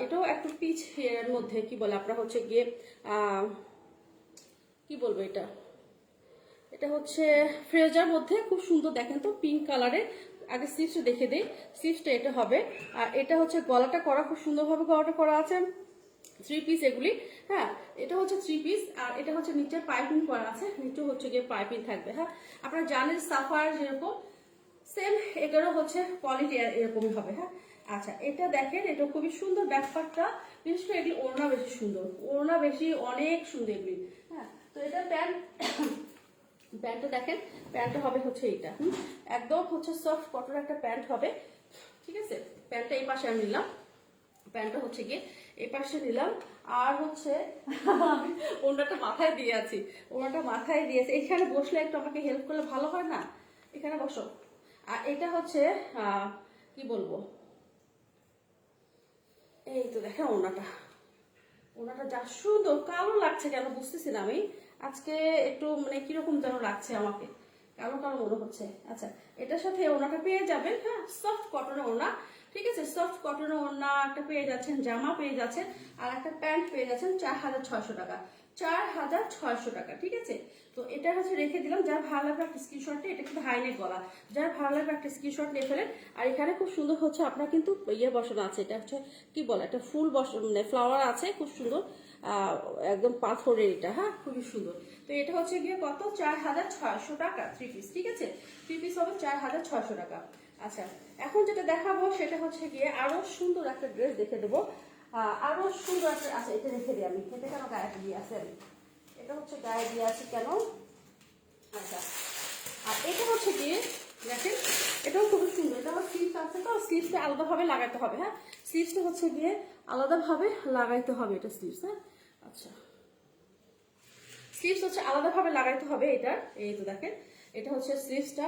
এটাও একটু পিচ এর মধ্যে, কি বলে আপনার হচ্ছে গিয়ে কি বলবো, এটা এটা হচ্ছে ফ্রেজার মধ্যে খুব সুন্দর, দেখেন তো পিঙ্ক কালারের। আগে স্লিভসটা দেখে দিই, স্লিভসটা এটা হবে। আর এটা হচ্ছে গলাটা করা, খুব সুন্দরভাবে গলাটা করা আছে, 3 পিস এগুলি, হ্যাঁ এটা হচ্ছে 3 পিস। আর এটা হচ্ছে নিচে পাইপিং করা আছে, নিচে হচ্ছে গিয়ে পাইপিং থাকবে, হ্যাঁ আপনারা জানেন সাফার যেরকম সেম এটারও হচ্ছে কোয়ালিটি এরকমই হবে, হ্যাঁ। আচ্ছা, এটা দেখেন, এটা খুবই সুন্দর ব্যাপারটা, বিশেষ করে এগুলি ওড়না বেশি সুন্দর, ওড়না বেশি অনেক সুন্দর এগুলি, হ্যাঁ। তো এটা প্যান্টটা দেখেন, প্যান্টটা হবে হচ্ছে এইটা, একদম হচ্ছে সফট কটন একটা প্যান্ট হবে, ঠিক আছে? প্যান্টটা এই পাশে আমি নিলাম, প্যান্টটা হচ্ছে গিয়ে এই পাশে নিলাম। আর হচ্ছে আমি ওনাটা মাথায় দিয়ে আছি, ওনাটা মাথায় দিয়েছে, এখানে বসলে একটু আমাকে হেল্প করলে ভালো হয় না, এখানে বসো। আর এটা হচ্ছে কি বলবো, এই তো দেখেন ওনাটা যা সুন্দর, কালো লাগছে কেন বুঝতেছি না আমি আজকে, একটু মানে কিরকম যেন লাগছে আমাকে, কালো কালো মনে হচ্ছে। আচ্ছা, এটার সাথে ওনাটা পেয়ে যাবেন, হ্যাঁ সফট কটনের ওনা, ঠিক আছে? সফট কটনের ওনা একটা পেয়ে যাচ্ছেন, জামা পেয়ে যাচ্ছেন, আর একটা প্যান্ট পেয়ে যাচ্ছেন 4600 টাকা, 4600 টাকা, ঠিক আছে? তো এটা হচ্ছে রেখে দিলাম, যার ভালো লাগবে একটা স্ক্রিনশট, এটা কিন্তু হাইনেক গলা, যার ভালো লাগবে একটা স্ক্রিনশট নিয়ে ফেলেন। আর এখানে খুব সুন্দর হচ্ছে আপনার কিন্তু ইয়ে বসানো আছে, এটা হচ্ছে কি বলে, একটা ফুল মানে ফ্লাওয়ার আছে, খুব সুন্দর আহ, একদম পাথরের এটা, হ্যাঁ খুবই সুন্দর। তো এটা হচ্ছে গিয়ে কত, 4600 টাকা 3 পিস, ঠিক আছে। 3 পিস হবে 4600 টাকা। আচ্ছা, এখন যেটা দেখাবো সেটা হচ্ছে গিয়ে আরো সুন্দর একটা ড্রেস দেখে দেবো, আরো সুন্দর একটা। আচ্ছা, এটা রেখে দিই আমি, এটা কেন গায়ে দিয়ে আছে আমি, এটা হচ্ছে গায়ে দিয়ে আছে কেন। আচ্ছা, আর এটা হচ্ছে গিয়ে দেখেন, এটাও খুবই সুন্দর। এটা আমার স্লিভস আছে, তো স্লিভসটা আলাদাভাবে লাগাতে হবে, হ্যাঁ স্লিভসটা হচ্ছে গিয়ে আলাদাভাবে লাগাইতে হবে এটা স্লিভস, হ্যাঁ। আচ্ছা, স্লিভস হচ্ছে আলাদাভাবে লাগাইতে হবে এটা, এই তো দেখেন এটা হচ্ছে স্লিভসটা।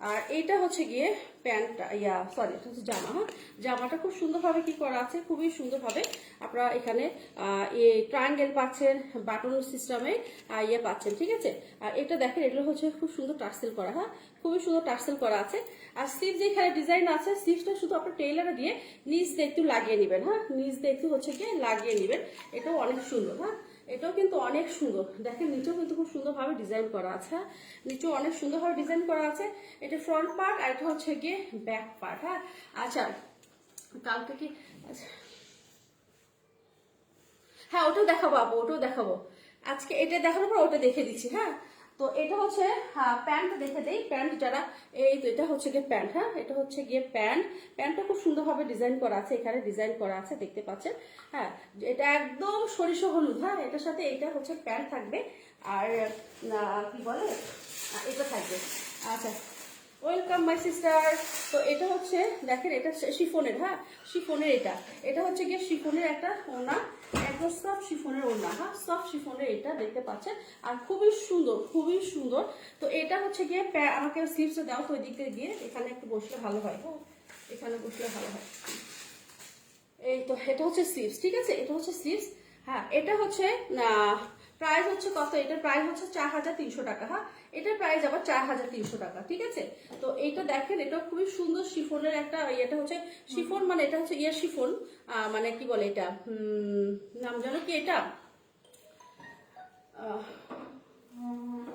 আর এইটা হচ্ছে গিয়ে প্যান্টটা, সরি এটা হচ্ছে জামা, হ্যাঁ জামাটা খুব সুন্দরভাবে কি করা আছে, খুবই সুন্দরভাবে আপনারা এখানে ট্রায়াঙ্গেল পাচ্ছেন, বাটন সিস্টেমে পাচ্ছেন, ঠিক আছে। আর এটা দেখেন, এগুলো হচ্ছে খুব সুন্দর টার্সেল করা, হ্যাঁ খুবই সুন্দর টার্সেল করা আছে। আর স্লিভ যেখানে ডিজাইন আছে, স্লিভসটা শুধু আপনার টেইলারে দিয়ে নিচ দিয়ে একটু লাগিয়ে নেবেন, হ্যাঁ নিচ দিয়ে একটু হচ্ছে গিয়ে লাগিয়ে নেবেন। এটাও অনেক সুন্দর, হ্যাঁ এটাও কিন্তু অনেক সুন্দর। দেখেন নিচেও কিন্তু খুব সুন্দরভাবে ডিজাইন করা আছে, হ্যাঁ নিচেও অনেক সুন্দরভাবে ডিজাইন করা আছে। এটা ফ্রন্ট পার্ট আর এটা হচ্ছে গিয়ে ব্যাক পার্ট, হ্যাঁ। আচ্ছা, কালকে কি, আচ্ছা হ্যাঁ ওটাও দেখাবো আপু, ওটাও দেখাবো। আজকে এটা দেখানোর পর ওটা দেখে দিচ্ছি, হ্যাঁ। তো এটা হচ্ছে প্যান্ট দেখে দেই, প্যান্ট যারা, এই তো এটা হচ্ছে গিয়ে প্যান্ট, হ্যাঁ এটা হচ্ছে গিয়ে প্যান্ট। প্যান্টটা খুব সুন্দরভাবে ডিজাইন করা আছে, এখানে ডিজাইন করা আছে দেখতে পাচ্ছেন, হ্যাঁ এটা একদম সরিষা হলুদ, হ্যাঁ এটার সাথে এটা হচ্ছে প্যান্ট থাকবে। আর কি বলে, এটা থাকবে। আচ্ছা, ওয়েলকাম মাই সিস্টার। তো এটা হচ্ছে দেখেন, এটা শিফনের, হ্যাঁ শিফনের, এটা হচ্ছে গিয়ে শিফনের একটা ওড়না, একদম সফট শিফনের ওড়না, হ্যাঁ সফট শিফনের এটা দেখতে পাচ্ছেন। আর খুবই সুন্দর, খুবই সুন্দর। তো এটা হচ্ছে গিয়ে আমাকে স্লিভসটা দাও তো, ওই দিক থেকে গিয়ে এখানে একটু বসলে ভালো হয়, হ্যাঁ এখানে বসলে ভালো হয়। এই তো এটা হচ্ছে স্লিভস, ঠিক আছে এটা হচ্ছে স্লিভস। হ্যাঁ এটা হচ্ছে প্রাইস হচ্ছে কত, এটার প্রাইস হচ্ছে 4300 টাকা, হ্যাঁ এটার প্রাইস আবার 4300 টাকা, ঠিক আছে। তো এইটা দেখেন, এটা খুবই সুন্দর শিফনের একটা, এটা হচ্ছে শিফন, মানে এটা হচ্ছে শিফন, মানে কি বলে এটা, নাম জানো কি এটা,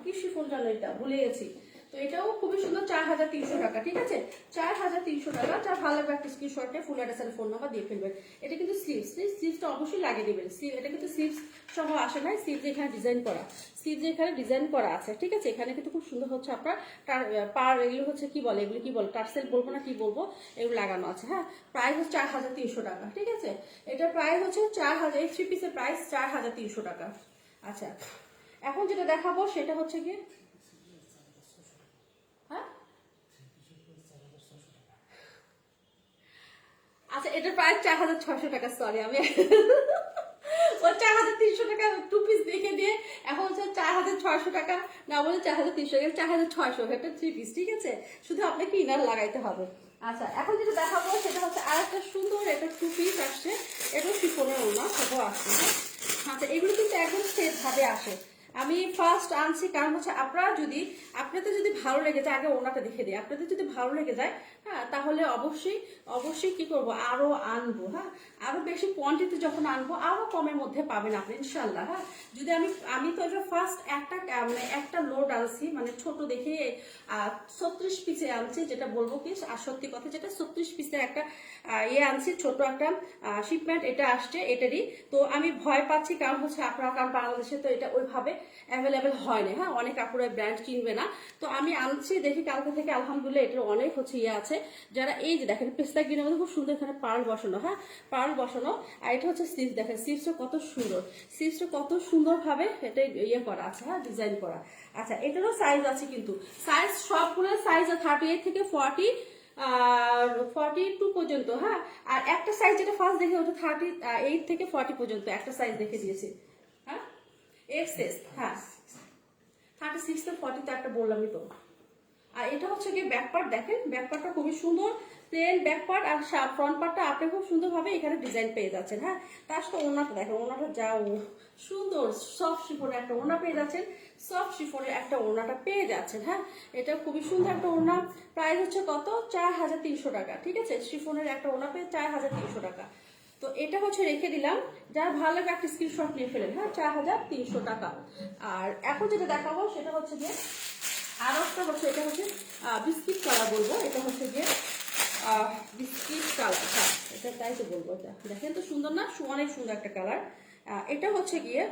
কি শিফন জানো এটা, ভুলে গেছি। তো এটাও খুবই সুন্দর, 4300 টাকা, ঠিক আছে 4300 টাকা। যা ভালো লাগবে একটা স্ক্রিনশটে ফুল অ্যাড্রেস আর ফোন নাম্বার দিয়ে ফেলবেন। এটা কিন্তু স্লিভসটা অবশ্যই লাগিয়ে দেবেন। এটা কিন্তু স্লিভস সহ আসে নাই, স্লিভস এখানে ডিজাইন করা, স্লিভস এখানে ডিজাইন করা আছে, ঠিক আছে। এখানে কিন্তু খুব সুন্দর হচ্ছে আপনার পার, এগুলো হচ্ছে কি বলে, এগুলো কি বলে, টার্সেল বলবো না কি বলবো, এগুলো লাগানো আছে, হ্যাঁ। প্রাইস হচ্ছে 4300 টাকা, ঠিক আছে। এটার প্রাইস হচ্ছে 4000, এই 3 পিসের প্রাইস 4300 টাকা। আচ্ছা, এখন যেটা দেখাবো সেটা হচ্ছে কি, হ্যাঁ আচ্ছা এটার প্রাইস 4600 টাকা, সরি আমি ও 4300 টাকা 2 পিস দেখে দিয়ে এখন হচ্ছে 4600 টাকা, না বলে 4300 টাকা, 4600 এটা 3 পিস, ঠিক আছে। শুধু আপনাকে ইনার লাগাইতে হবে। আচ্ছা, এখন যেটা দেখাবো সেটা হচ্ছে আরেকটা সুন্দর, এটা 2 পিস আসছে, এটা শিফনের ওড়না সহ আসছে, হ্যাঁ। আচ্ছা, এগুলো কিন্তু একদম সেট ভাবে আসে। আমি ফার্স্ট আনছি কারণ হচ্ছে আপনাদের যদি ভালো লেগে যায়, আগে ওনাটা দেখে দিই, আপনাদের যদি ভালো লেগে যায়, হ্যাঁ তাহলে অবশ্যই অবশ্যই কি করব, আরো আনবো, হ্যাঁ আরো বেশি কোয়ান্টিটি যখন আনবো আরো কমের মধ্যে পাবেন আপনি ইনশাল্লাহ, হ্যাঁ। যদি আমি তো এটা ফার্স্ট মানে একটা লোড আনছি, মানে ছোট দেখে 36 পিসে আনছি, যেটা বলবো কি আর সত্যি কথা, যেটা 36 পিসের একটা আনছি, ছোট একটা শিপমেন্ট এটা আসছে এটারই। তো আমি ভয় পাচ্ছি কারণ হচ্ছে আপনারা, কারণ বাংলাদেশে তো এটা ওইভাবে অ্যাভেলেবেল হয় না, হ্যাঁ অনেক আপুরা ব্র্যান্ড কিনবে না। তো আমি আনছি, দেখি কালকে থেকে আলহামদুলিল্লাহ এটার অনেক হচ্ছে আছে, যারা এই যে দেখেন পেস্তা গ্রিনের মধ্যে খুব সুন্দর এখানে পার্ল বসানো, হ্যাঁ পার্ল বসানো। আর এটা হচ্ছে স্লিভস, দেখেন স্লিভসটা কত সুন্দর, স্লিভসটা কত সুন্দরভাবে এটা করা আছে, হ্যাঁ ডিজাইন করা। আচ্ছা, এটারও সাইজ আছে কিন্তু, সাইজ সবগুলোর সাইজ 38 থেকে 42 পর্যন্ত, হ্যাঁ। আর একটা সাইজ যেটা ফার্স্ট দেখে ওটা 38 থেকে 40 পর্যন্ত একটা সাইজ দেখে দিয়েছি, হ্যাঁ এক্সেস, হ্যাঁ 36 থেকে 40 তো একটা বললামই তো। আর এটা হচ্ছে গিয়ে ব্যাক পার্ট, দেখেন ব্যাক পার্টটা খুবই সুন্দর, প্লেন ব্যাক পার্ট। আর ফ্রন্ট পার্টটা আপনি খুব সুন্দরভাবে এখানে ডিজাইন পেয়ে যাচ্ছেন, হ্যাঁ। তার সাথে ওড়নাটা দেখেন, ওড়নাটা যাও সুন্দর, সফট শিফনের একটা ওড়না পেয়ে যাচ্ছেন, সফট শিফনের একটা ওড়নাটা পেয়ে যাচ্ছেন, হ্যাঁ। এটা খুবই সুন্দর একটা ওড়না। প্রাইস হচ্ছে কত, 4300 টাকা, ঠিক আছে। শিফনের একটা ওড়না পেয়ে 4300 টাকা। তো এটা হচ্ছে রেখে দিলাম, যার ভালো লাগে একটা স্ক্রিনশট নিয়ে ফেলেন, হ্যাঁ 4300 টাকা। আর এখন যেটা দেখাবো সেটা হচ্ছে যে আর একটা হচ্ছে, এটা হচ্ছে বিস্কিট কালার বলবো, এটা হচ্ছে যে বিস্কিট কালার, হ্যাঁ এটা তাই তো বলবো। এটা দেখেন তো সুন্দর না, অনেক সুন্দর একটা কালার, এটা হচ্ছে গিয়ে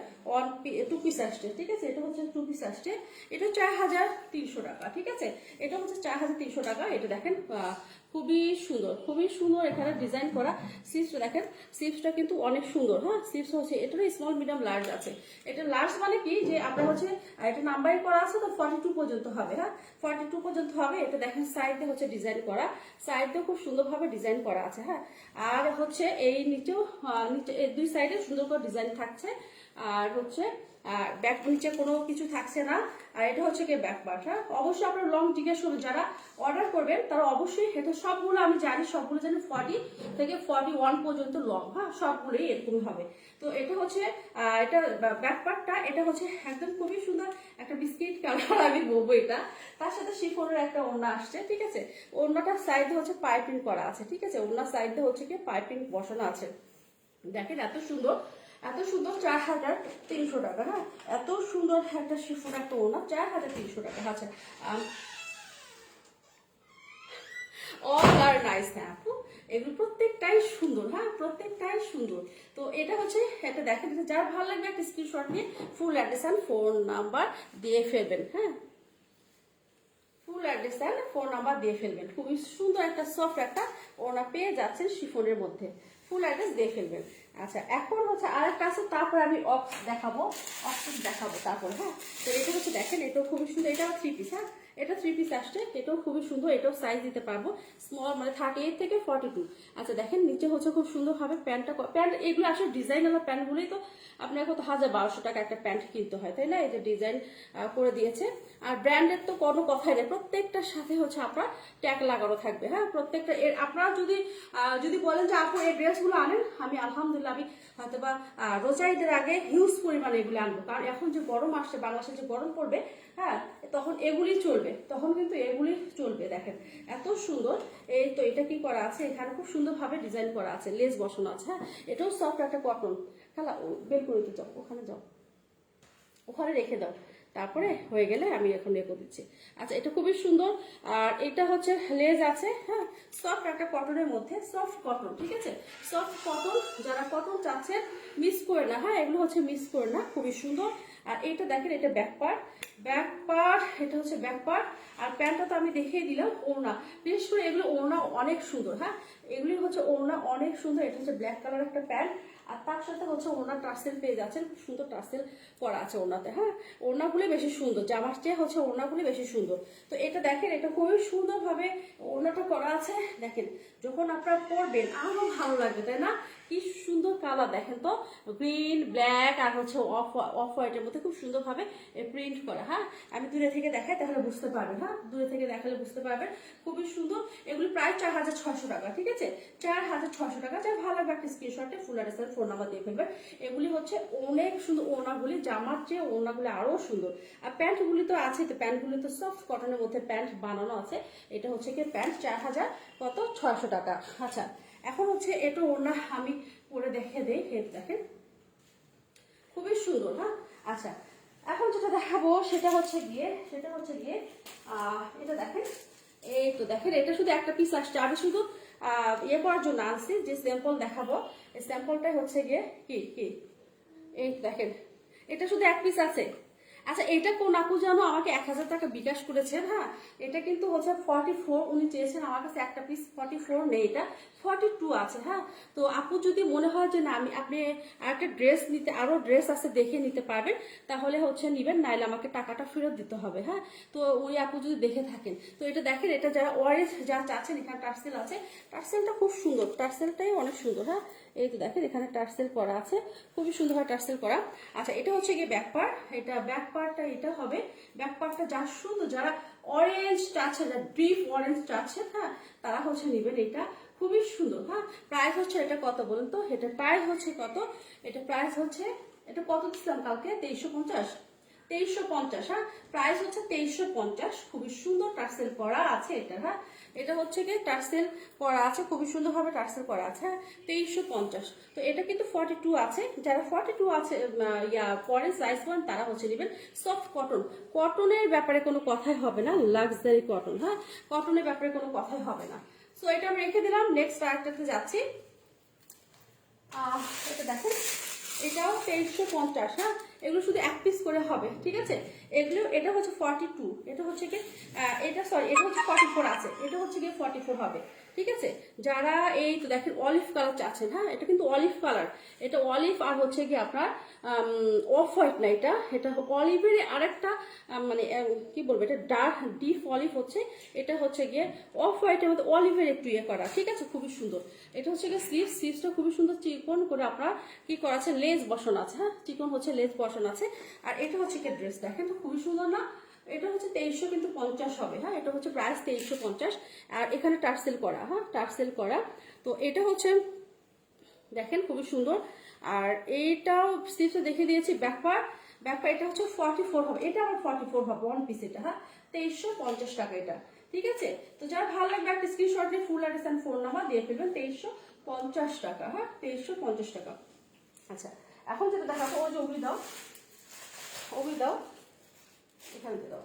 টু পিস আসছে, ঠিক আছে, এটা হচ্ছে টু পিস আসছে, এটা 4300 টাকা, ঠিক আছে, এটা হচ্ছে 4300 টাকা। এটা দেখেন খুবই সুন্দর, খুবই সুন্দর এখানে ডিজাইন করা। স্লিভসটা দেখেন, স্লিভসটা কিন্তু অনেক সুন্দর। হ্যাঁ, স্লিভস হচ্ছে এটারও স্মল মিডিয়াম লার্জ আছে। এটা লার্জ মানে কি যে আপনার হচ্ছে এটা নাম্বারিং করা আছে তো 42 পর্যন্ত হবে। হ্যাঁ, 42 পর্যন্ত হবে। এটা দেখেন সাইডে হচ্ছে ডিজাইন করা, সাইডে খুব সুন্দরভাবে ডিজাইন করা আছে। হ্যাঁ, আর হচ্ছে এই নিচেও নিচে এই দুই সাইডে সুন্দর করে ডিজাইন থাকছে। আর হচ্ছে ব্যাক নিচে কোনো কিছু থাকছে না। আর এটা হচ্ছে কি ব্যাক পার্ট। হ্যাঁ, অবশ্যই আপনারা লং জিজ্ঞেস করবেন, যারা অর্ডার করবেন তারা অবশ্যই, এটা সবগুলো আমি জানি, সবগুলো জানি 40 থেকে 41 পর্যন্ত লং। হ্যাঁ, সবগুলোই এরকমই হবে। তো এটা হচ্ছে এটা ব্যাক পার্টটা, এটা হচ্ছে একদম খুবই সুন্দর একটা বিস্কিট কালার আমি বলবো এটা। তার সাথে শিফনের একটা ওড়না আসছে, ঠিক আছে, ওড়নাটার সাইডে হচ্ছে পাইপিং করা আছে, ঠিক আছে, ওড়নার সাইডে হচ্ছে কি পাইপিং বসানো আছে। দেখেন এত সুন্দর, এত সুন্দর, 4300 টাকা। হ্যাঁ, এত সুন্দর একটা শিফন একটা ওড়না, 4300 টাকা। আচ্ছা, অল আর নাইস। হ্যাঁ আপু, এগুলো প্রত্যেকটাই সুন্দর। হ্যাঁ, প্রত্যেকটাই সুন্দর। তো এটা হচ্ছে, এটা দেখেন, যার ভালো লাগবে একটা স্ক্রিনশট নিয়ে full address and phone number দিয়ে ফেলবেন। হ্যাঁ, ফুল অ্যাড্রেস অ্যান্ড ফোন নাম্বার দিয়ে ফেলবেন। খুবই সুন্দর একটা সফট একটা ওড়না পেয়ে যাচ্ছেন শিফনের মধ্যে, ফুল অ্যাড্রেস দিয়ে ফেলবেন। আচ্ছা, এখন হচ্ছে আরেকটা আছে, তারপর আমি অক্স দেখাবো, তারপর। হ্যাঁ, তো এটা হচ্ছে দেখেন, এটাও খুবই সুন্দর, এটাও 3 পিস। হ্যাঁ, এটা 3 পিস আসছে, এটাও খুবই সুন্দর, এটাও সাইজ দিতে পারবো স্মল, মানে 38 থেকে 42। আচ্ছা দেখেন, নিচে হচ্ছে খুব সুন্দরভাবে প্যান্টটা, প্যান্ট এগুলো আসলে ডিজাইনার প্যান্টগুলোই তো আপনার কত 1200 টাকা একটা প্যান্ট কিনতে হয়, তাই না? এই যে ডিজাইন করে দিয়েছে। আর ব্র্যান্ডের তো কোনো কথাই নেই, প্রত্যেকটার সাথে হচ্ছে আপনার ট্যাগ লাগানো থাকবে। হ্যাঁ, প্রত্যেকটা আপনারা যদি বলেন যে আপু এই ড্রেসগুলো আনেন, আমি আলহামদুলিল্লাহ আমি হয়তো বা রোজা ঈদের আগে হিউজ পরিমাণে এগুলি আনবো, কারণ এখন যে গরম আসছে, বাংলাদেশে যে গরম পড়বে, হ্যাঁ, তখন এগুলি চলবে, তখন কিন্তু এগুলি চলবে। দেখেন এত সুন্দর। এই তো এটা কি করা আছে, এখানে খুব সুন্দরভাবে ডিজাইন করা আছে, লেস বসানো আছে। হ্যাঁ, এটাও সফট একটা কটন। খালা বের করে দিতে যাও, ওখানে যাও, ওখানে রেখে দাও, তারপরে হয়ে গেলে আমি এখন ইয়ে করে দিচ্ছি। আচ্ছা, এটা খুবই সুন্দর। আর এটা হচ্ছে লেজ আছে। হ্যাঁ, সফট একটা কটনের মধ্যে, সফট কটন, ঠিক আছে, সফট কটন। যারা কটন চাচ্ছেন মিস করে না। হ্যাঁ, এগুলো হচ্ছে মিস করে না, খুবই সুন্দর। আর এটা দেখেন, এটা ব্যাক পার্ট, এটা হচ্ছে ব্যাক পার্ট। আর প্যান্টটা তো আমি দেখিয়ে দিলাম। ওড়না, বিশেষ করে এগুলো ওড়না অনেক সুন্দর। হ্যাঁ, এগুলি হচ্ছে ওড়না অনেক সুন্দর। এটা হচ্ছে ব্ল্যাক কালার একটা প্যান্ট, আর তার সাথে হচ্ছে ওড়না টার্সেল পেয়ে যাচ্ছেন, খুব সুন্দর টার্সেল করা আছে ওড়নাতে। হ্যাঁ, ওড়নাগুলি বেশি সুন্দর, জামার চেয়ে হচ্ছে ওড়নাগুলি বেশি সুন্দর। তো এটা দেখেন, এটা খুবই সুন্দরভাবে ওড়নাটা করা আছে। দেখেন, যখন আপনারা পরবেন আরো ভালো লাগবে, তাই না? কি সুন্দর কালার দেখেন তো, গ্রিন, ব্ল্যাক আর হচ্ছে অফ হোয়াইটের মধ্যে খুব সুন্দরভাবে প্রিন্ট করা। হ্যাঁ, আমি দূরে থেকে দেখাই তাহলে বুঝতে পারবেন। হ্যাঁ, দূরে থেকে দেখালে বুঝতে পারবেন, খুবই সুন্দর। এগুলি প্রায় 4600 টাকা, ঠিক আছে, 4600 টাকা। যার ভালো লাগবে একটা স্ক্রিনশটে ফুল অ্যাড্রেস ফোন নাম্বার দিয়ে ফেলবেন। এগুলি হচ্ছে অনেক সুন্দর ওড়নাগুলি, জামার চেয়ে ওড়নাগুলি আরো সুন্দর। আর প্যান্টগুলি তো আছে, তো প্যান্টগুলি তো সফট কটনের মধ্যে প্যান্ট বানানো আছে। এটা হচ্ছে কি প্যান্ট 4600 টাকা। আচ্ছা, এখন হচ্ছে এটা ওড়না আমি পরে দেখে দেই। দেখেন খুবই সুন্দর। হ্যাঁ, আচ্ছা, এখন যেটা দেখাবো সেটা হচ্ছে গিয়ে এটা দেখেন, এই তো দেখেন, এটা শুধু একটা পিস আসছে। আমি শুধু ইয়ে করার জন্য আনছি, যে স্যাম্পল দেখাবো, এই স্যাম্পলটাই হচ্ছে গিয়ে কি এই দেখেন, এটা শুধু এক পিস আছে। আচ্ছা, এটা কোন আপু জানো আমাকে 1000 টাকা বিকাশ করেছেন। হ্যাঁ, এটা কিন্তু হচ্ছে 44, উনি চেয়েছেন আমার কাছে একটা পিস, 44 নেই, এটা 42 আছে। হ্যাঁ, তো আপু যদি মনে হয় যে না আপনি আরেকটা ড্রেস নিতে, আরো ড্রেস আছে দেখে নিতে পারবেন, তাহলে হচ্ছে নিবেন, নাইলে আমাকে টাকাটা ফেরত দিতে হবে। হ্যাঁ, তো ওই আপু যদি দেখে থাকেন, তো এটা দেখেন, এটা যারা অরেঞ্জ যা চাচ্ছেন, এখানে টার্সেল আছে, টার্সেলটা খুব সুন্দর, টার্সেলটাই অনেক সুন্দর। হ্যাঁ, এই তো দেখেন, এখানে টার্সেল করা আছে, খুবই সুন্দরভাবে টার্সেল করা। আচ্ছা, এটা হচ্ছে গিয়ে ব্যাক পার্ট, এটা ব্যাক পার্টটা, এটা হবে ব্যাক পার্টটা। যা সুন্দর, যারা অরেঞ্জ চাচ্ছে, যারা ডিপ অরেঞ্জ চাচ্ছে, হ্যাঁ, তারা হচ্ছে নেবেন, এটা খুবই সুন্দর। হ্যাঁ, প্রাইস হচ্ছে এটা কত বলুন তো, এটা প্রাইস হচ্ছে কত, এটা প্রাইস হচ্ছে, এটা কত দিচ্ছিলাম কালকে, 2350। 2350। হ্যাঁ, প্রাইস হচ্ছে 2350। খুবই সুন্দর টার্সেল করা আছে এটা। হ্যাঁ, এটা হচ্ছে কি টার্সেল করা আছে, খুবই সুন্দরভাবে টার্সেল করা আছে। হ্যাঁ, 2350। তো এটা কিন্তু 42 আছে, যারা 42 আছে পরে সাইজ 1, তারা হচ্ছে নেবেন সফট কটন। কটনের ব্যাপারে কোনো কথাই হবে না, লাক্সারি কটন। হ্যাঁ, কটনের ব্যাপারে কোনো কথাই হবে না। সো এটা আমি রেখে দিলাম। নেক্সট আরেকটাতে যাচ্ছি। এটা দেখেন, এটাও 2350, হ্যাঁ। এগুলো শুধু এক পিস করে হবে, ঠিক আছে। এগুলো এটা হচ্ছে 42, এটা হচ্ছে কি এটা সরি এটা হচ্ছে 44 আছে, এটা হচ্ছে গিয়ে 44 হবে, ঠিক আছে। যারা এই তো দেখেন অলিভ কালার চাচ্ছেন, হ্যাঁ, এটা কিন্তু অলিভ কালার, এটা অলিভ আর হচ্ছে কি আপনার অফ হোয়াইট না, এটা এটা অলিভের আরেকটা মানে কি বলবো, এটা ডার্ক ডিপ অলিভ হচ্ছে, এটা হচ্ছে গিয়ে অফ হোয়াইটের মধ্যে অলিভের একটু ইয়ে করা, ঠিক আছে, খুবই সুন্দর। এটা হচ্ছে গিয়ে স্লিভসটা খুবই সুন্দর চিকন করে আপনার কি করা আছে, লেস বসানো আছে, হ্যাঁ, চিকন হচ্ছে লেস বসানো আছে। আর এটা হচ্ছে কি ড্রেস দেখেন তো খুবই সুন্দর না, এটা হচ্ছে 2350 হবে, হ্যাঁ, এটা হচ্ছে প্রাইস 2350। আর এখানে টার্সেল করা, হ্যাঁ, টার্সেল করা। তো এটা হচ্ছে দেখেন খুবই সুন্দর। আর এইটাও স্লিভসে দেখে দিয়েছি, ব্যাপার ব্যাপার এটা হচ্ছে 44 হবে, এটা আবার 44 হবে ওয়ান পিস, এটা হ্যাঁ 2350 টাকা এটা, ঠিক আছে। তো যার ভালো লাগবে একটা স্ক্রিনশট নিয়ে full address and phone number দিয়ে ফেলবেন, 2350 টাকা, হ্যাঁ 2350 টাকা। আচ্ছা এখন যেটা দেখাবো, ওই যে ওগুলি দাও, ওগুলি দাও, এখানে দাও।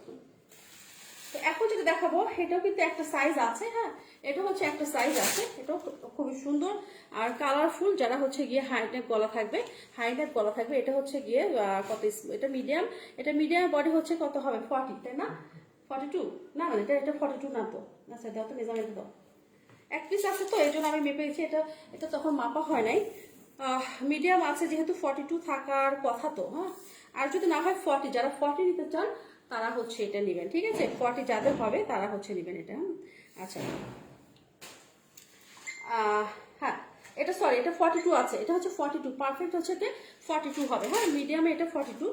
তো এখন যেটা দেখাবো এটাও কিন্তু একটা সাইজ আছে, হ্যাঁ, এটা হচ্ছে একটা সাইজ আছে, এটাও খুবই সুন্দর আর কালারফুল। যারা হচ্ছে গিয়ে হাই নেক গলা থাকবে, হাই নেক গলা থাকবে, এটা হচ্ছে গিয়ে কত, এটা মিডিয়াম, এটা মিডিয়াম বডি হচ্ছে কত হবে 40, তাই না, 42 না, মানে এটা এটা 42 না তো। আচ্ছা দাও তো মেজারমেন্ট দাও, এক পিস আছে তো এই জন্য আমি মেপেছি, এটা এটা তখন মাপা হয় নাই। মিডিয়াম আছে যেহেতু 42 থাকার কথা তো, হ্যাঁ। আর যদি না হয় 40, যারা 40 নিতে চান তারা হচ্ছে এটা নেবেন, ঠিক আছে, 40 যাদের হবে তারা হচ্ছে নেবেন এটা, আচ্ছা। হ্যাঁ এটা সরি এটা 42 আছে, এটা হচ্ছে 42 পারফেক্ট হচ্ছে কি 42 হবে, হ্যাঁ, মিডিয়ামে এটা 42,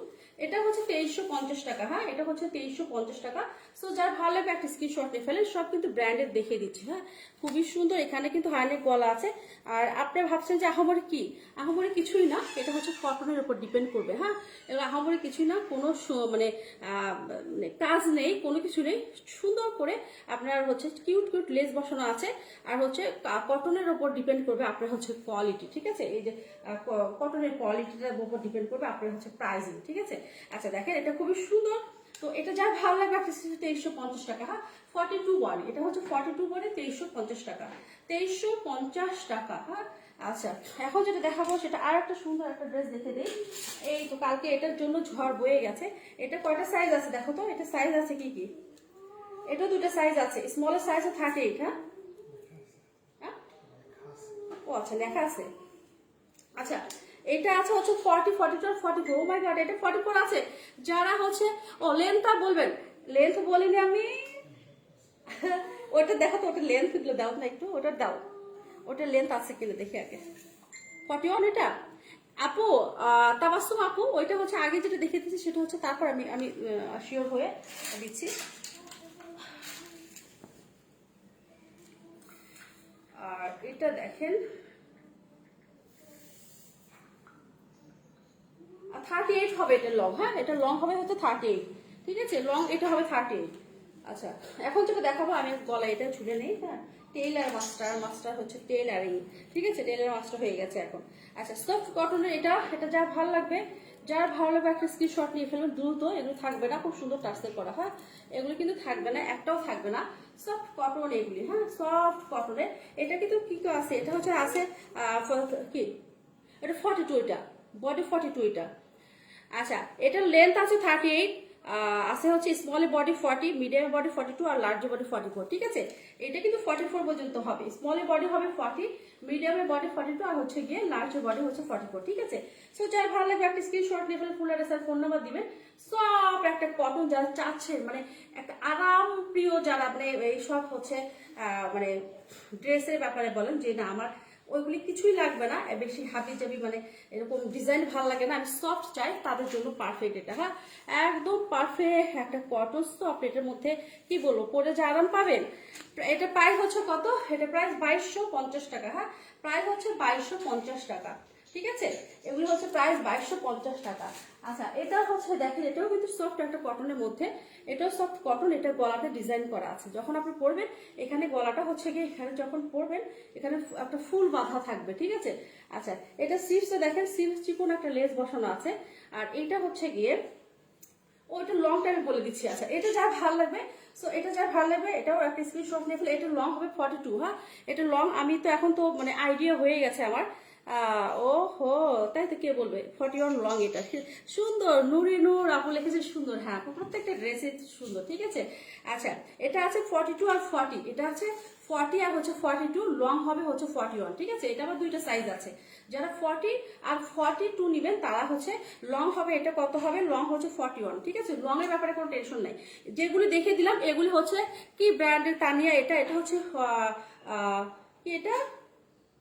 এটা হচ্ছে 2350 টাকা, হ্যাঁ, এটা হচ্ছে 2350 টাকা। সো যার ভালো লাগবে একটা স্ক্রিনশট নিয়ে ফেলেন, সব কিন্তু ব্র্যান্ডেড দেখিয়ে দিচ্ছি, হ্যাঁ, খুবই সুন্দর। এখানে কিন্তু হাইনেক গলা আছে। আর আপনি ভাবছেন যে আহামরি কি, আহামরি কিছুই না, এটা হচ্ছে কটনের উপর ডিপেন্ড করবে, হ্যাঁ, এবার আহামরি কিছুই না, কোনো মানে কাজ নেই, কোনো কিছু নেই, সুন্দর করে আপনার হচ্ছে কিউট কিউট লেস বসানো আছে। আর হচ্ছে কটনের উপর ডিপেন্ড করবে আপনার হচ্ছে কোয়ালিটি, ঠিক আছে, এই যে কটনের কোয়ালিটিটার উপর ডিপেন্ড করবে আপনার হচ্ছে প্রাইসিং, ঠিক আছে। আচ্ছা দেখেন এটা খুবই সুন্দর। তো এটা যার ভালো লাগবে আপনি 2350 টাকা, হ্যাঁ 42 বডি, এটা হচ্ছে 42 বডি 2350 টাকা, 2350 টাকা, হ্যাঁ। আচ্ছা এখন যেটা দেখাবো সেটা আর একটা সুন্দর একটা ড্রেস দেখে দিই। এই তো কালকে এটার জন্য ঝড় বয়ে গেছে। এটা কয়টা সাইজ আছে দেখো তো, এটা সাইজ আছে কি কি, এটা দুটো সাইজ আছে, স্মলের সাইজ 38, হ্যাঁ, ও আচ্ছা লেখা আছে। আচ্ছা এটা আছে হচ্ছে 40, 42 আর 44, ও মাই গড এটা 44 আছে। যারা হচ্ছে ও লেন্থটা বলবেন, লেন্থ বলিনি আমি ওটা দেখো তো, ওটা লেন্থ গুলো দাও না একটু, ওটা দাও, ওটা লেন্থ আছে কিনা দেখি আগে। 41 এটা আপু, তাবাসসুম আপু, ওইটা হচ্ছে আগে যেটা দেখে দিচ্ছি সেটা হচ্ছে, তারপর আমি আমি শিওর হয়ে দিচ্ছি। আর এটা দেখেন 38 হবে এটা লং, হ্যাঁ, এটা লং হবে হচ্ছে 38, ঠিক আছে, লং এটা হবে 38। আচ্ছা এখন যেটা দেখাবো আমি গলা এটা ছুটে নেই, হ্যাঁ, টেইলার মাস্টার, মাস্টার হচ্ছে টেইলারিং, ঠিক আছে, টেইলার মাস্টার হয়ে গেছে এখন। আচ্ছা সফট কটনের এটা, এটা যার ভালো লাগবে, যার ভালো লাগবে একটা স্ক্রিনশট নিয়ে ফেলবেন দ্রুত, এগুলো থাকবে না, খুব সুন্দর টার্সেল করা, হ্যাঁ, এগুলো কিন্তু থাকবে না, একটাও থাকবে না, সফট কটন এগুলি, হ্যাঁ, সফট কটনের। এটা কিন্তু কি আছে, এটা হচ্ছে আছে কি, এটা 42, এটা বডি 42 এটা। আচ্ছা এটার লেন্থ আছে 38, আছে হচ্ছে স্মল বডি 40, মিডিয়াম বডি 42 আর লার্জ বডি 44, ঠিক আছে। এটা কিন্তু 44 পর্যন্ত হবে, স্মল বডি হবে 40, মিডিয়ামের বডি 42 আর হচ্ছে গিয়ে লার্জ বডি হচ্ছে 44, ঠিক আছে। সো যার ভালো লাগবে একটা স্ক্রিনশট নিয়ে ফেলে ফুল অ্যাড্রেস আর ফোন নাম্বার দিবেন। সব একটা কটন যারা চাচ্ছেন, মানে একটা আরাম প্রিয় যারা, মানে এইসব হচ্ছে মানে ড্রেসের ব্যাপারে বলেন যে না আমার ওইগুলি কিছুই লাগবে না, বেশি হাবি জাবি মানে এরকম ডিজাইন ভালো লাগে না, আমি সফট চাই, তাদের জন্য পারফেক্ট এটা, হ্যাঁ, একদম পারফেক্ট একটা কটন সফট। এটার মধ্যে কি বলবো, পরে যে আরাম পাবেন। এটা প্রাইস হচ্ছে কত, এটা প্রাইস 2250 টাকা, হ্যাঁ, প্রাইস হচ্ছে 2250 টাকা, ঠিক আছে, এগুলো হচ্ছে প্রাইস 2250 টাকা। আচ্ছা এটা হচ্ছে দেখেন, এটাও কিন্তু সফট একটা কটনের মধ্যে, এটাও সফট কটন, এটার গলাটা ডিজাইন করা আছে, যখন আপনি পরবেন এখানে গলাটা হচ্ছে গিয়ে, এখানে যখন পরবেন এখানে একটা ফুল বাঁধা থাকবে, ঠিক আছে। আচ্ছা এটা সিপসে দেখেন, সিপস চিকন একটা লেস বসানো আছে। আর এটা হচ্ছে গিয়ে ওইটা লং টাইমে বলে দিচ্ছি। আচ্ছা এটা যা ভালো লাগবে, সো এটা যা ভালো লাগবে এটাও একটা স্ক্রিনশট নিয়ে ফেলে, এটা লং হবে 42, হ্যাঁ, এটা লং, আমি তো এখন তো মানে আইডিয়া হয়ে গেছে আমার, ও হো, তাই তো, কে বলবে 41 লং, এটা সুন্দর, নুরি নূর আপু লিখেছে সুন্দর। হ্যাঁ আপু প্রত্যেকটা ড্রেসই সুন্দর, ঠিক আছে। আচ্ছা এটা আছে 42 আর 40, এটা আছে 40 আর হচ্ছে 42, লং হবে হচ্ছে 41, ঠিক আছে। এটা আবার দুইটা সাইজ আছে, যারা 40 আর 42 নিবেন তারা হচ্ছে লং হবে, এটা কত হবে, লং হচ্ছে 41, ঠিক আছে। লং এর ব্যাপারে কোনো টেনশন নাই। যেগুলি দেখে দিলাম এগুলি হচ্ছে কি ব্র্যান্ডের, তানিয়া, এটা হচ্ছে কি, এটা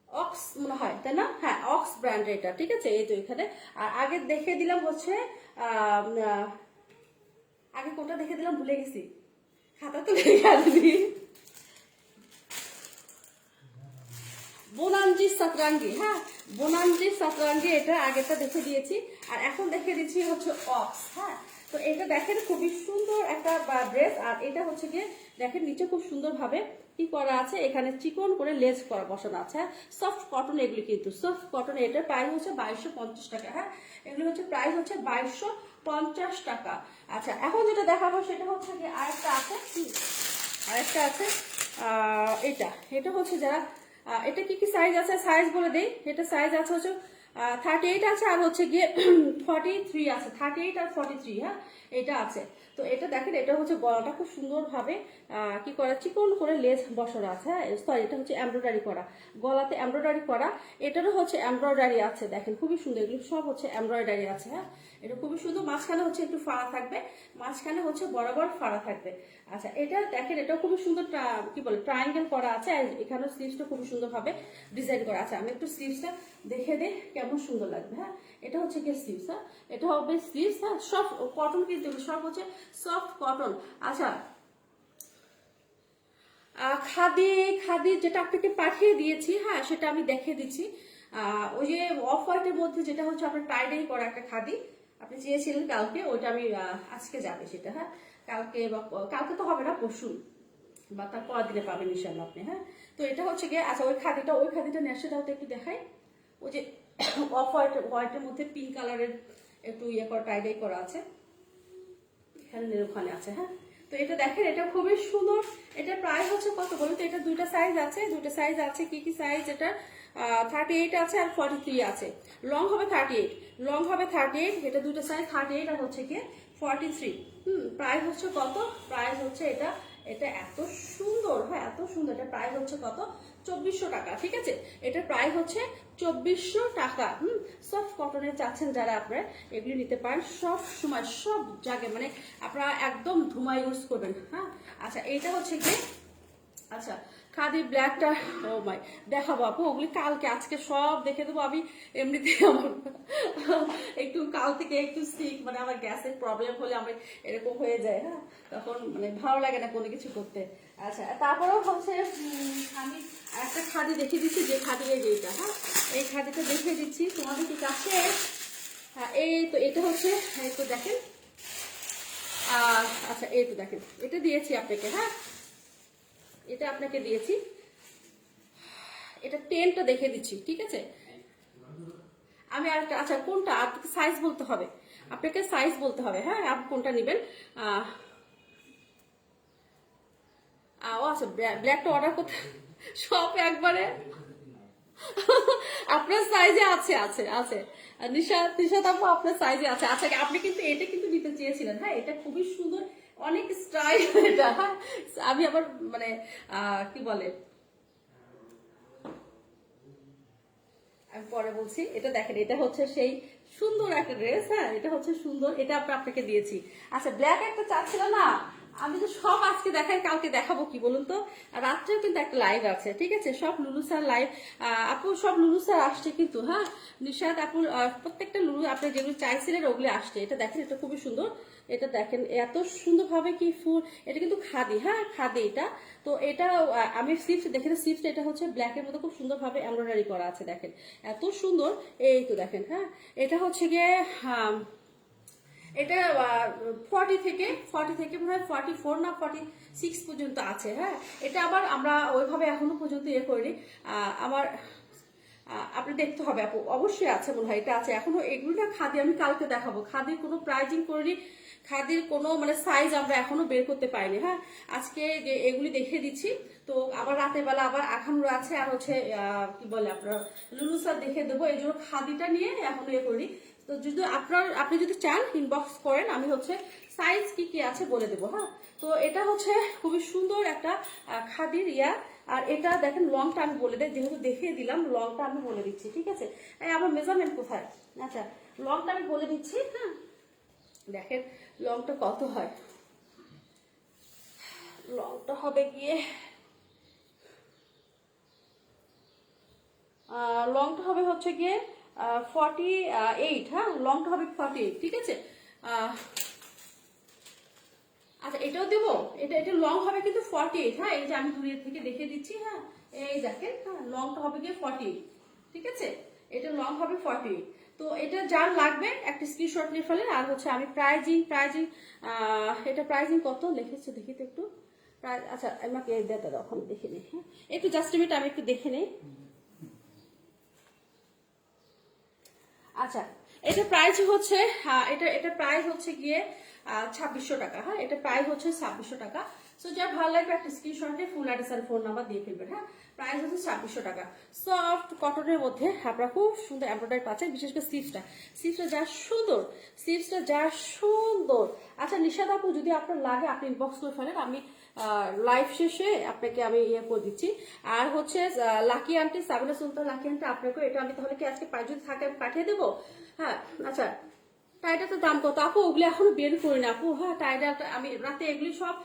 অক্স মনে হয়, তাই না? হ্যাঁ অক্স ব্র্যান্ডের এটা, ঠিক আছে। এই তো এখানে, আর আগে দেখে দিলাম হচ্ছে আগে কোনটা দেখে দিলাম ভুলে গেছি, খাতা তো লেখা দিই, বোনাঞ্জি সাতরাঙ্গি। হ্যাঁ বোনাঞ্জি সাতরাঙ্গি, এটা আগেরটা দেখে দিয়েছি, আর এখন দেখে দিচ্ছি হচ্ছে অক্স। হ্যাঁ তো এটা দেখেন খুবই সুন্দর একটা ড্রেস, আর এটা হচ্ছে গিয়ে দেখেন নিচে খুব সুন্দর ভাবে কি করা আছে, এখানে চিকন করে লেস করা বসানো আছে। সফট কটন এগুলি, কিন্তু সফট কটন, এটার প্রাইস হচ্ছে 2250 টাকা। হ্যাঁ এগুলি হচ্ছে প্রাইস হচ্ছে 2250 টাকা। আচ্ছা এখন যেটা দেখাবো সেটা হচ্ছে গিয়ে আরেকটা আছে, আরেকটা আছে এটা হচ্ছে যারা, এটা কি কি সাইজ আছে, সাইজ বলে দেই। এটা সাইজ আছে হচ্ছে 38 আছে, আর হচ্ছে গিয়ে 43 আছে, 38 আর 43। হ্যাঁ এটা আছে। তো এটা দেখেন, এটা হচ্ছে গলাটা খুব সুন্দর ভাবে কি করা, চিকন করে লেস বসানো আছে। হ্যাঁ সরি, এটা হচ্ছে এমব্রয়ডারি করা, গলাতে এমব্রয়ডারি করা, এটারও হচ্ছে এমব্রয়ডারি আছে, দেখেন খুবই সুন্দর, এগুলো সব হচ্ছে এমব্রয়ডারি আছে। হ্যাঁ এটা খুবই সুন্দর, মাঝখানে হচ্ছে একটু ফাড়া থাকবে, মাঝখানে হচ্ছে বরাবর ফাড়া থাকবে। আচ্ছা এটা দেখেন, এটা খুবই সুন্দর, কি বলে, ট্রায়াঙ্গেল করা আছে, আর এখানে স্লিভসটা খুবই সুন্দর ভাবে ডিজাইন করা আছে। আমি একটু স্লিভসটা দেখে দিই কেমন সুন্দর লাগবে। হ্যাঁ এটা হচ্ছে কি স্লিভস, হ্যাঁ এটা হবে স্লিভস। হ্যাঁ সব কটন, কিন্তু সব হচ্ছে সফট কটন। আচ্ছা খাদি, খাদি যেটা আপনাকে পাঠিয়ে দিয়েছি, হ্যাঁ সেটা আমি দেখে দিচ্ছি। ওই যে অফ হোয়াইটের মধ্যে যেটা হচ্ছে আপনার টাইডাই করা একটা খাদি আপনি চেয়েছিলেন কালকে, ওইটা আমি আজকে যাবে সেটা। হ্যাঁ কালকে বা কালকে তো হবে না, পরশু বা তার পরের দিনে পাবেন ইনশাল্লাহ আপনি। হ্যাঁ তো এটা হচ্ছে গিয়ে, আচ্ছা ওই খাদিটা নেশাটাও তো একটু দেখাই। ওই যে অফ হোয়াইটের মধ্যে পিঙ্ক কালারের একটু ইয়ে করা টাইডাই করা আছে, এখানে ওখানে আছে। হ্যাঁ তো এটা দেখেন, এটা খুবই সুন্দর। এটা প্রাইস হচ্ছে কত বলুন তো, এটা দুইটা সাইজ আছে, দুইটা সাইজ আছে। কি কি সাইজ, এটা 38 আছে আর 43 আছে। লং হবে 38, লং হবে 38, এটা দুইটা সাইজ 38 আর হচ্ছে গিয়ে 43। প্রাইস হচ্ছে কত, প্রাইস হচ্ছে এটা, এটা এত সুন্দর, হ্যাঁ এত সুন্দর, এটা প্রাইস হচ্ছে কত, 2400 টাকা, ঠিক আছে। এটার প্রাইস হচ্ছে 2400 টাকা। সফট কটনের চাচ্ছেন যারা, আপনারা এগুলি নিতে পারেন সব সময় সব জায়গায়, মানে আপনারা একদম ধুমা ইউজ করবেন। হ্যাঁ আচ্ছা এইটা হচ্ছে কি, আচ্ছা খাদি ব্ল্যাকটা, ও মাই, দেখাবো আপু ওগুলি কালকে, আজকে সব দেখে দেবো আমি। এমনিতে আমার একটু কাল থেকে একটু সিক, মানে আমার গ্যাসের প্রবলেম হলে আমার এরকম হয়ে যায়। হ্যাঁ তখন মানে ভালো লাগে না কোনো কিছু করতে। আচ্ছা তারপরেও হচ্ছে আমি একটা খাদি দেখিয়ে দিচ্ছি, যে খাদি এইটা, হ্যাঁ এই খাদিটা দেখিয়ে দিচ্ছি তোমাদের কি কাছে। হ্যাঁ এই তো এটা হচ্ছে, এই তো দেখেন, আচ্ছা এই তো দেখেন, এটা দিয়েছি আপনাকে। হ্যাঁ এটা আপনাকে দিয়েছি, এটা 10টা দেখে দিচ্ছি, ঠিক আছে। আমি আরেকটা, আচ্ছা কোনটা, আপনাকে সাইজ বলতে হবে, আপনাকে সাইজ বলতে হবে। হ্যাঁ আপনি কোনটা নেবেন। ও আচ্ছা ব্ল্যাকটা অর্ডার করতে সব একবারে আপনার সাইজে আছে, আছে আছে নিশাত, নিশাত আপু আপনার সাইজে আছে। আচ্ছা আপনি কিন্তু এটা কিন্তু নিতে চেয়েছিলেন। হ্যাঁ এটা খুবই সুন্দর, অনেক স্টাইল এটা। আমি আবার মানে কি বলে, আমি পরে বলছি। এটা দেখেন, এটা হচ্ছে সেই সুন্দর একটা ড্রেস। হ্যাঁ এটা হচ্ছে সুন্দর, এটা আপনাকে দিয়েছি। আচ্ছা ব্ল্যাক একটা চাচ্ছিল না, আমি তো সব আজকে দেখাই, কালকে দেখাবো কি বলুন তো। রাত্রেও কিন্তু একটা লাইভ আছে, ঠিক আছে, সব লুলু স্যার লাইভ, আপু সব লুলু স্যার আসছে কিন্তু। হ্যাঁ নিশাদ আপু প্রত্যেকটা লুলু আপনি যেগুলো চাইছিলেন ওগুলি আসছে। এটা দেখেন, এটা খুবই সুন্দর, এটা দেখেন এত সুন্দরভাবে কি ফুল, এটা কিন্তু খাদি। হ্যাঁ খাদি এটা। তো এটা আমি স্লিভস দেখেন, স্লিভসটা এটা হচ্ছে ব্ল্যাকের মধ্যে খুব সুন্দরভাবে এমব্রয়ডারি করা আছে, দেখেন এত সুন্দর। এই তো দেখেন, হ্যাঁ এটা হচ্ছে গিয়ে এটা 40 থেকে মনে হয় 44 না 46 পর্যন্ত আছে। হ্যাঁ এটা আবার আমরা ওইভাবে এখনো পর্যন্ত ইয়ে করিনি। আমার আপনি দেখতে হবে আপু, অবশ্যই আছে মনে হয়, এটা আছে এখনো। এগুলো না খাদি, আমি কালকে দেখাবো। খাদির কোনো প্রাইজিং করিনি, খাদির কোনো মানে সাইজ আমরা এখনো বের করতে পারিনি। হ্যাঁ, আজকে যে এগুলি দেখিয়ে দিচ্ছি, তো আবার রাতের বেলা আবার আখানুর আছে, আর হচ্ছে কি বলে আপনার লুলুসার দেখে দেবো, এই জন্য খাদিটা নিয়ে এখন ইয়ে করি। তো যদি আপনি যদি চান ইনবক্স করেন, আমি হচ্ছে সাইজ কি কি আছে বলে দেবো। হ্যাঁ, তো এটা হচ্ছে খুবই সুন্দর একটা খাদির ইয়া। আর এটা দেখেন লংটা আমি বলে দেয়, যেহেতু দেখিয়ে দিলাম লংটা আমি বলে দিচ্ছি, ঠিক আছে? আমার মেজারমেন্ট কোথায়? আচ্ছা, লংটা আমি বলে দিচ্ছি। হ্যাঁ, দেখেন লংটা কত হয়। লংটা হবে গিয়ে লংটা হবে হচ্ছে গিয়ে 48। হ্যাঁ, লংটা হবে 48, ঠিক আছে? আচ্ছা, এটাও দেবো, এটা লং হবে কিন্তু 48। হ্যাঁ, এই যে আমি দূরের থেকে দেখে দিচ্ছি। হ্যাঁ, এই দেখেন, হ্যাঁ লংটা হবে গিয়ে 48, ঠিক আছে? এটা লং হবে 48। তো এটা যার লাগবে একটা স্ক্রিনশট নিয়ে ফেলেন। আর হচ্ছে আমি প্রাইজিং এটা প্রাইজিং কত লিখেছে দেখি তো একটু। আচ্ছা, আমাকে দেটা দাও, আমি দেখে নিই। হ্যাঁ, একটু জাস্ট মিনিট, আমি একটু দেখে নিই। আচ্ছা, এটা প্রাইস হচ্ছে এটা প্রাইস হচ্ছে গিয়ে 2600 টাকা। হ্যাঁ, এটা প্রাইস হচ্ছে 2600 টাকা। সো যার ভালো লাগবে একটা স্ক্রিনশটে ফুল অ্যাড্রেস আর ফোন নাম্বার দিয়ে ফেলবেন। হ্যাঁ, প্রাইস হচ্ছে 2600 টাকা। সফট কটনের মধ্যে আপনারা খুব সুন্দর এমব্রয়ডারি পাচ্ছেন, বিশেষ করে স্লিভসটা যা সুন্দর, স্লিভসটা যা সুন্দর। আচ্ছা নিশাদ আপু, যদি আপনার লাগে আপনি ইনবক্স করে ফেলেন, আমি লাইভ শেষে আপনাকে আমি ইয়ে করে দিচ্ছি। আর হচ্ছে লাকি আন্টি, সাবিনা সুলতান লাকি আন্টি, আপনাকে এটা আমি তাহলে কি আজকে যদি থাকে আমি পাঠিয়ে দেবো? হ্যাঁ, আচ্ছা টাইটা তো দাম কত আপু? ওগুলো এখনো বের করি না আপু। হ্যাঁ, টাইটা আমি রাতে এগুলি সব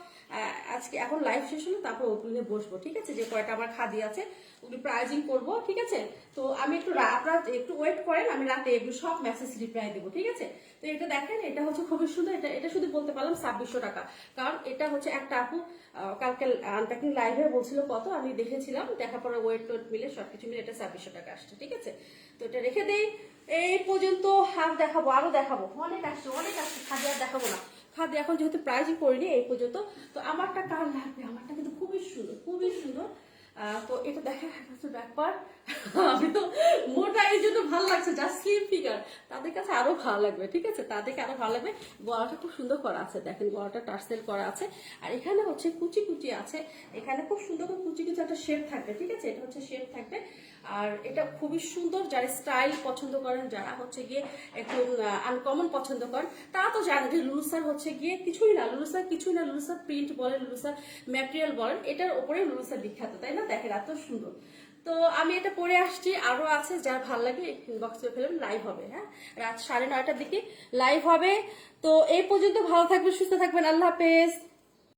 আজকে এখন লাইভ শেষ হলো, তারপর ওগুলো নিয়ে বসবো, ঠিক আছে? যে কয়টা আমার খাদি আছে ওগুলি প্রাইজিং করবো, ঠিক আছে? তো আমি একটু আপনারা একটু ওয়েট করেন, আমি রাতে এগুলো সব মেসেজ রিপ্লাই দেবো, ঠিক আছে? তো এটা দেখেন, এটা হচ্ছে খুবই সুন্দর। এটা শুধু বলতে পারলাম 2600 টাকা, কারণ এটা হচ্ছে একটা আপু কালকে আনপ্যাকিং লাইভে বলছিল কত, আমি দেখেছিলাম, দেখার পরে ওয়েট টোয়েট মিলে সবকিছু মিলে এটা 2600 টাকা আসছে, ঠিক আছে? তো এটা রেখে দেই। এই পর্যন্ত হাফ দেখাবো, আরো দেখাবো, অনেক আসছে খাদি আর দেখাবো না। খাদি এখন যেহেতু প্রাইজই করিনি এই পর্যন্ত। তো আমারটা কার লাগবে? আমারটা কিন্তু খুবই সুন্দর, খুবই সুন্দর। তো এটা দেখা হচ্ছে ব্যাপার, আমি তো মোটা এই জন্য ভালো লাগছে, যা স্লিম ফিগার তাদের কাছে আরো ভালো লাগবে, ঠিক আছে? তাদেরকে আরো ভালো লাগবে। গলাটা খুব সুন্দর করা আছে, দেখেন গলাটা টার্সেল করা আছে। আর এখানে হচ্ছে কুচি কুচি আছে, এখানে খুব সুন্দর করে কুচি কুচি একটা শেপ থাকবে, ঠিক আছে? এটা হচ্ছে শেপ থাকবে। আর এটা খুবই সুন্দর, যারা স্টাইল পছন্দ করেন, যারা হচ্ছে গিয়ে একটু আনকমন পছন্দ করেন, তারা তো জানেন যে লুলুসার হচ্ছে গিয়ে কিছুই না, লুলুসার প্রিন্ট বলেন, লুলুসার ম্যাটেরিয়াল বলেন, এটার উপরে লুলুসার বিখ্যাত, তাই না? দেখেন এত সুন্দর। তো আমি এটা পরে আসছি, আরো আছে, যার ভালো লাগে ইনবক্স করে ফেলবেন। লাইভ হবে, হ্যাঁ, রাত 9:30টার দিকে লাইভ হবে। তো এই পর্যন্ত ভালো থাকবেন, সুস্থ থাকবেন, আল্লাহ হাফেজ।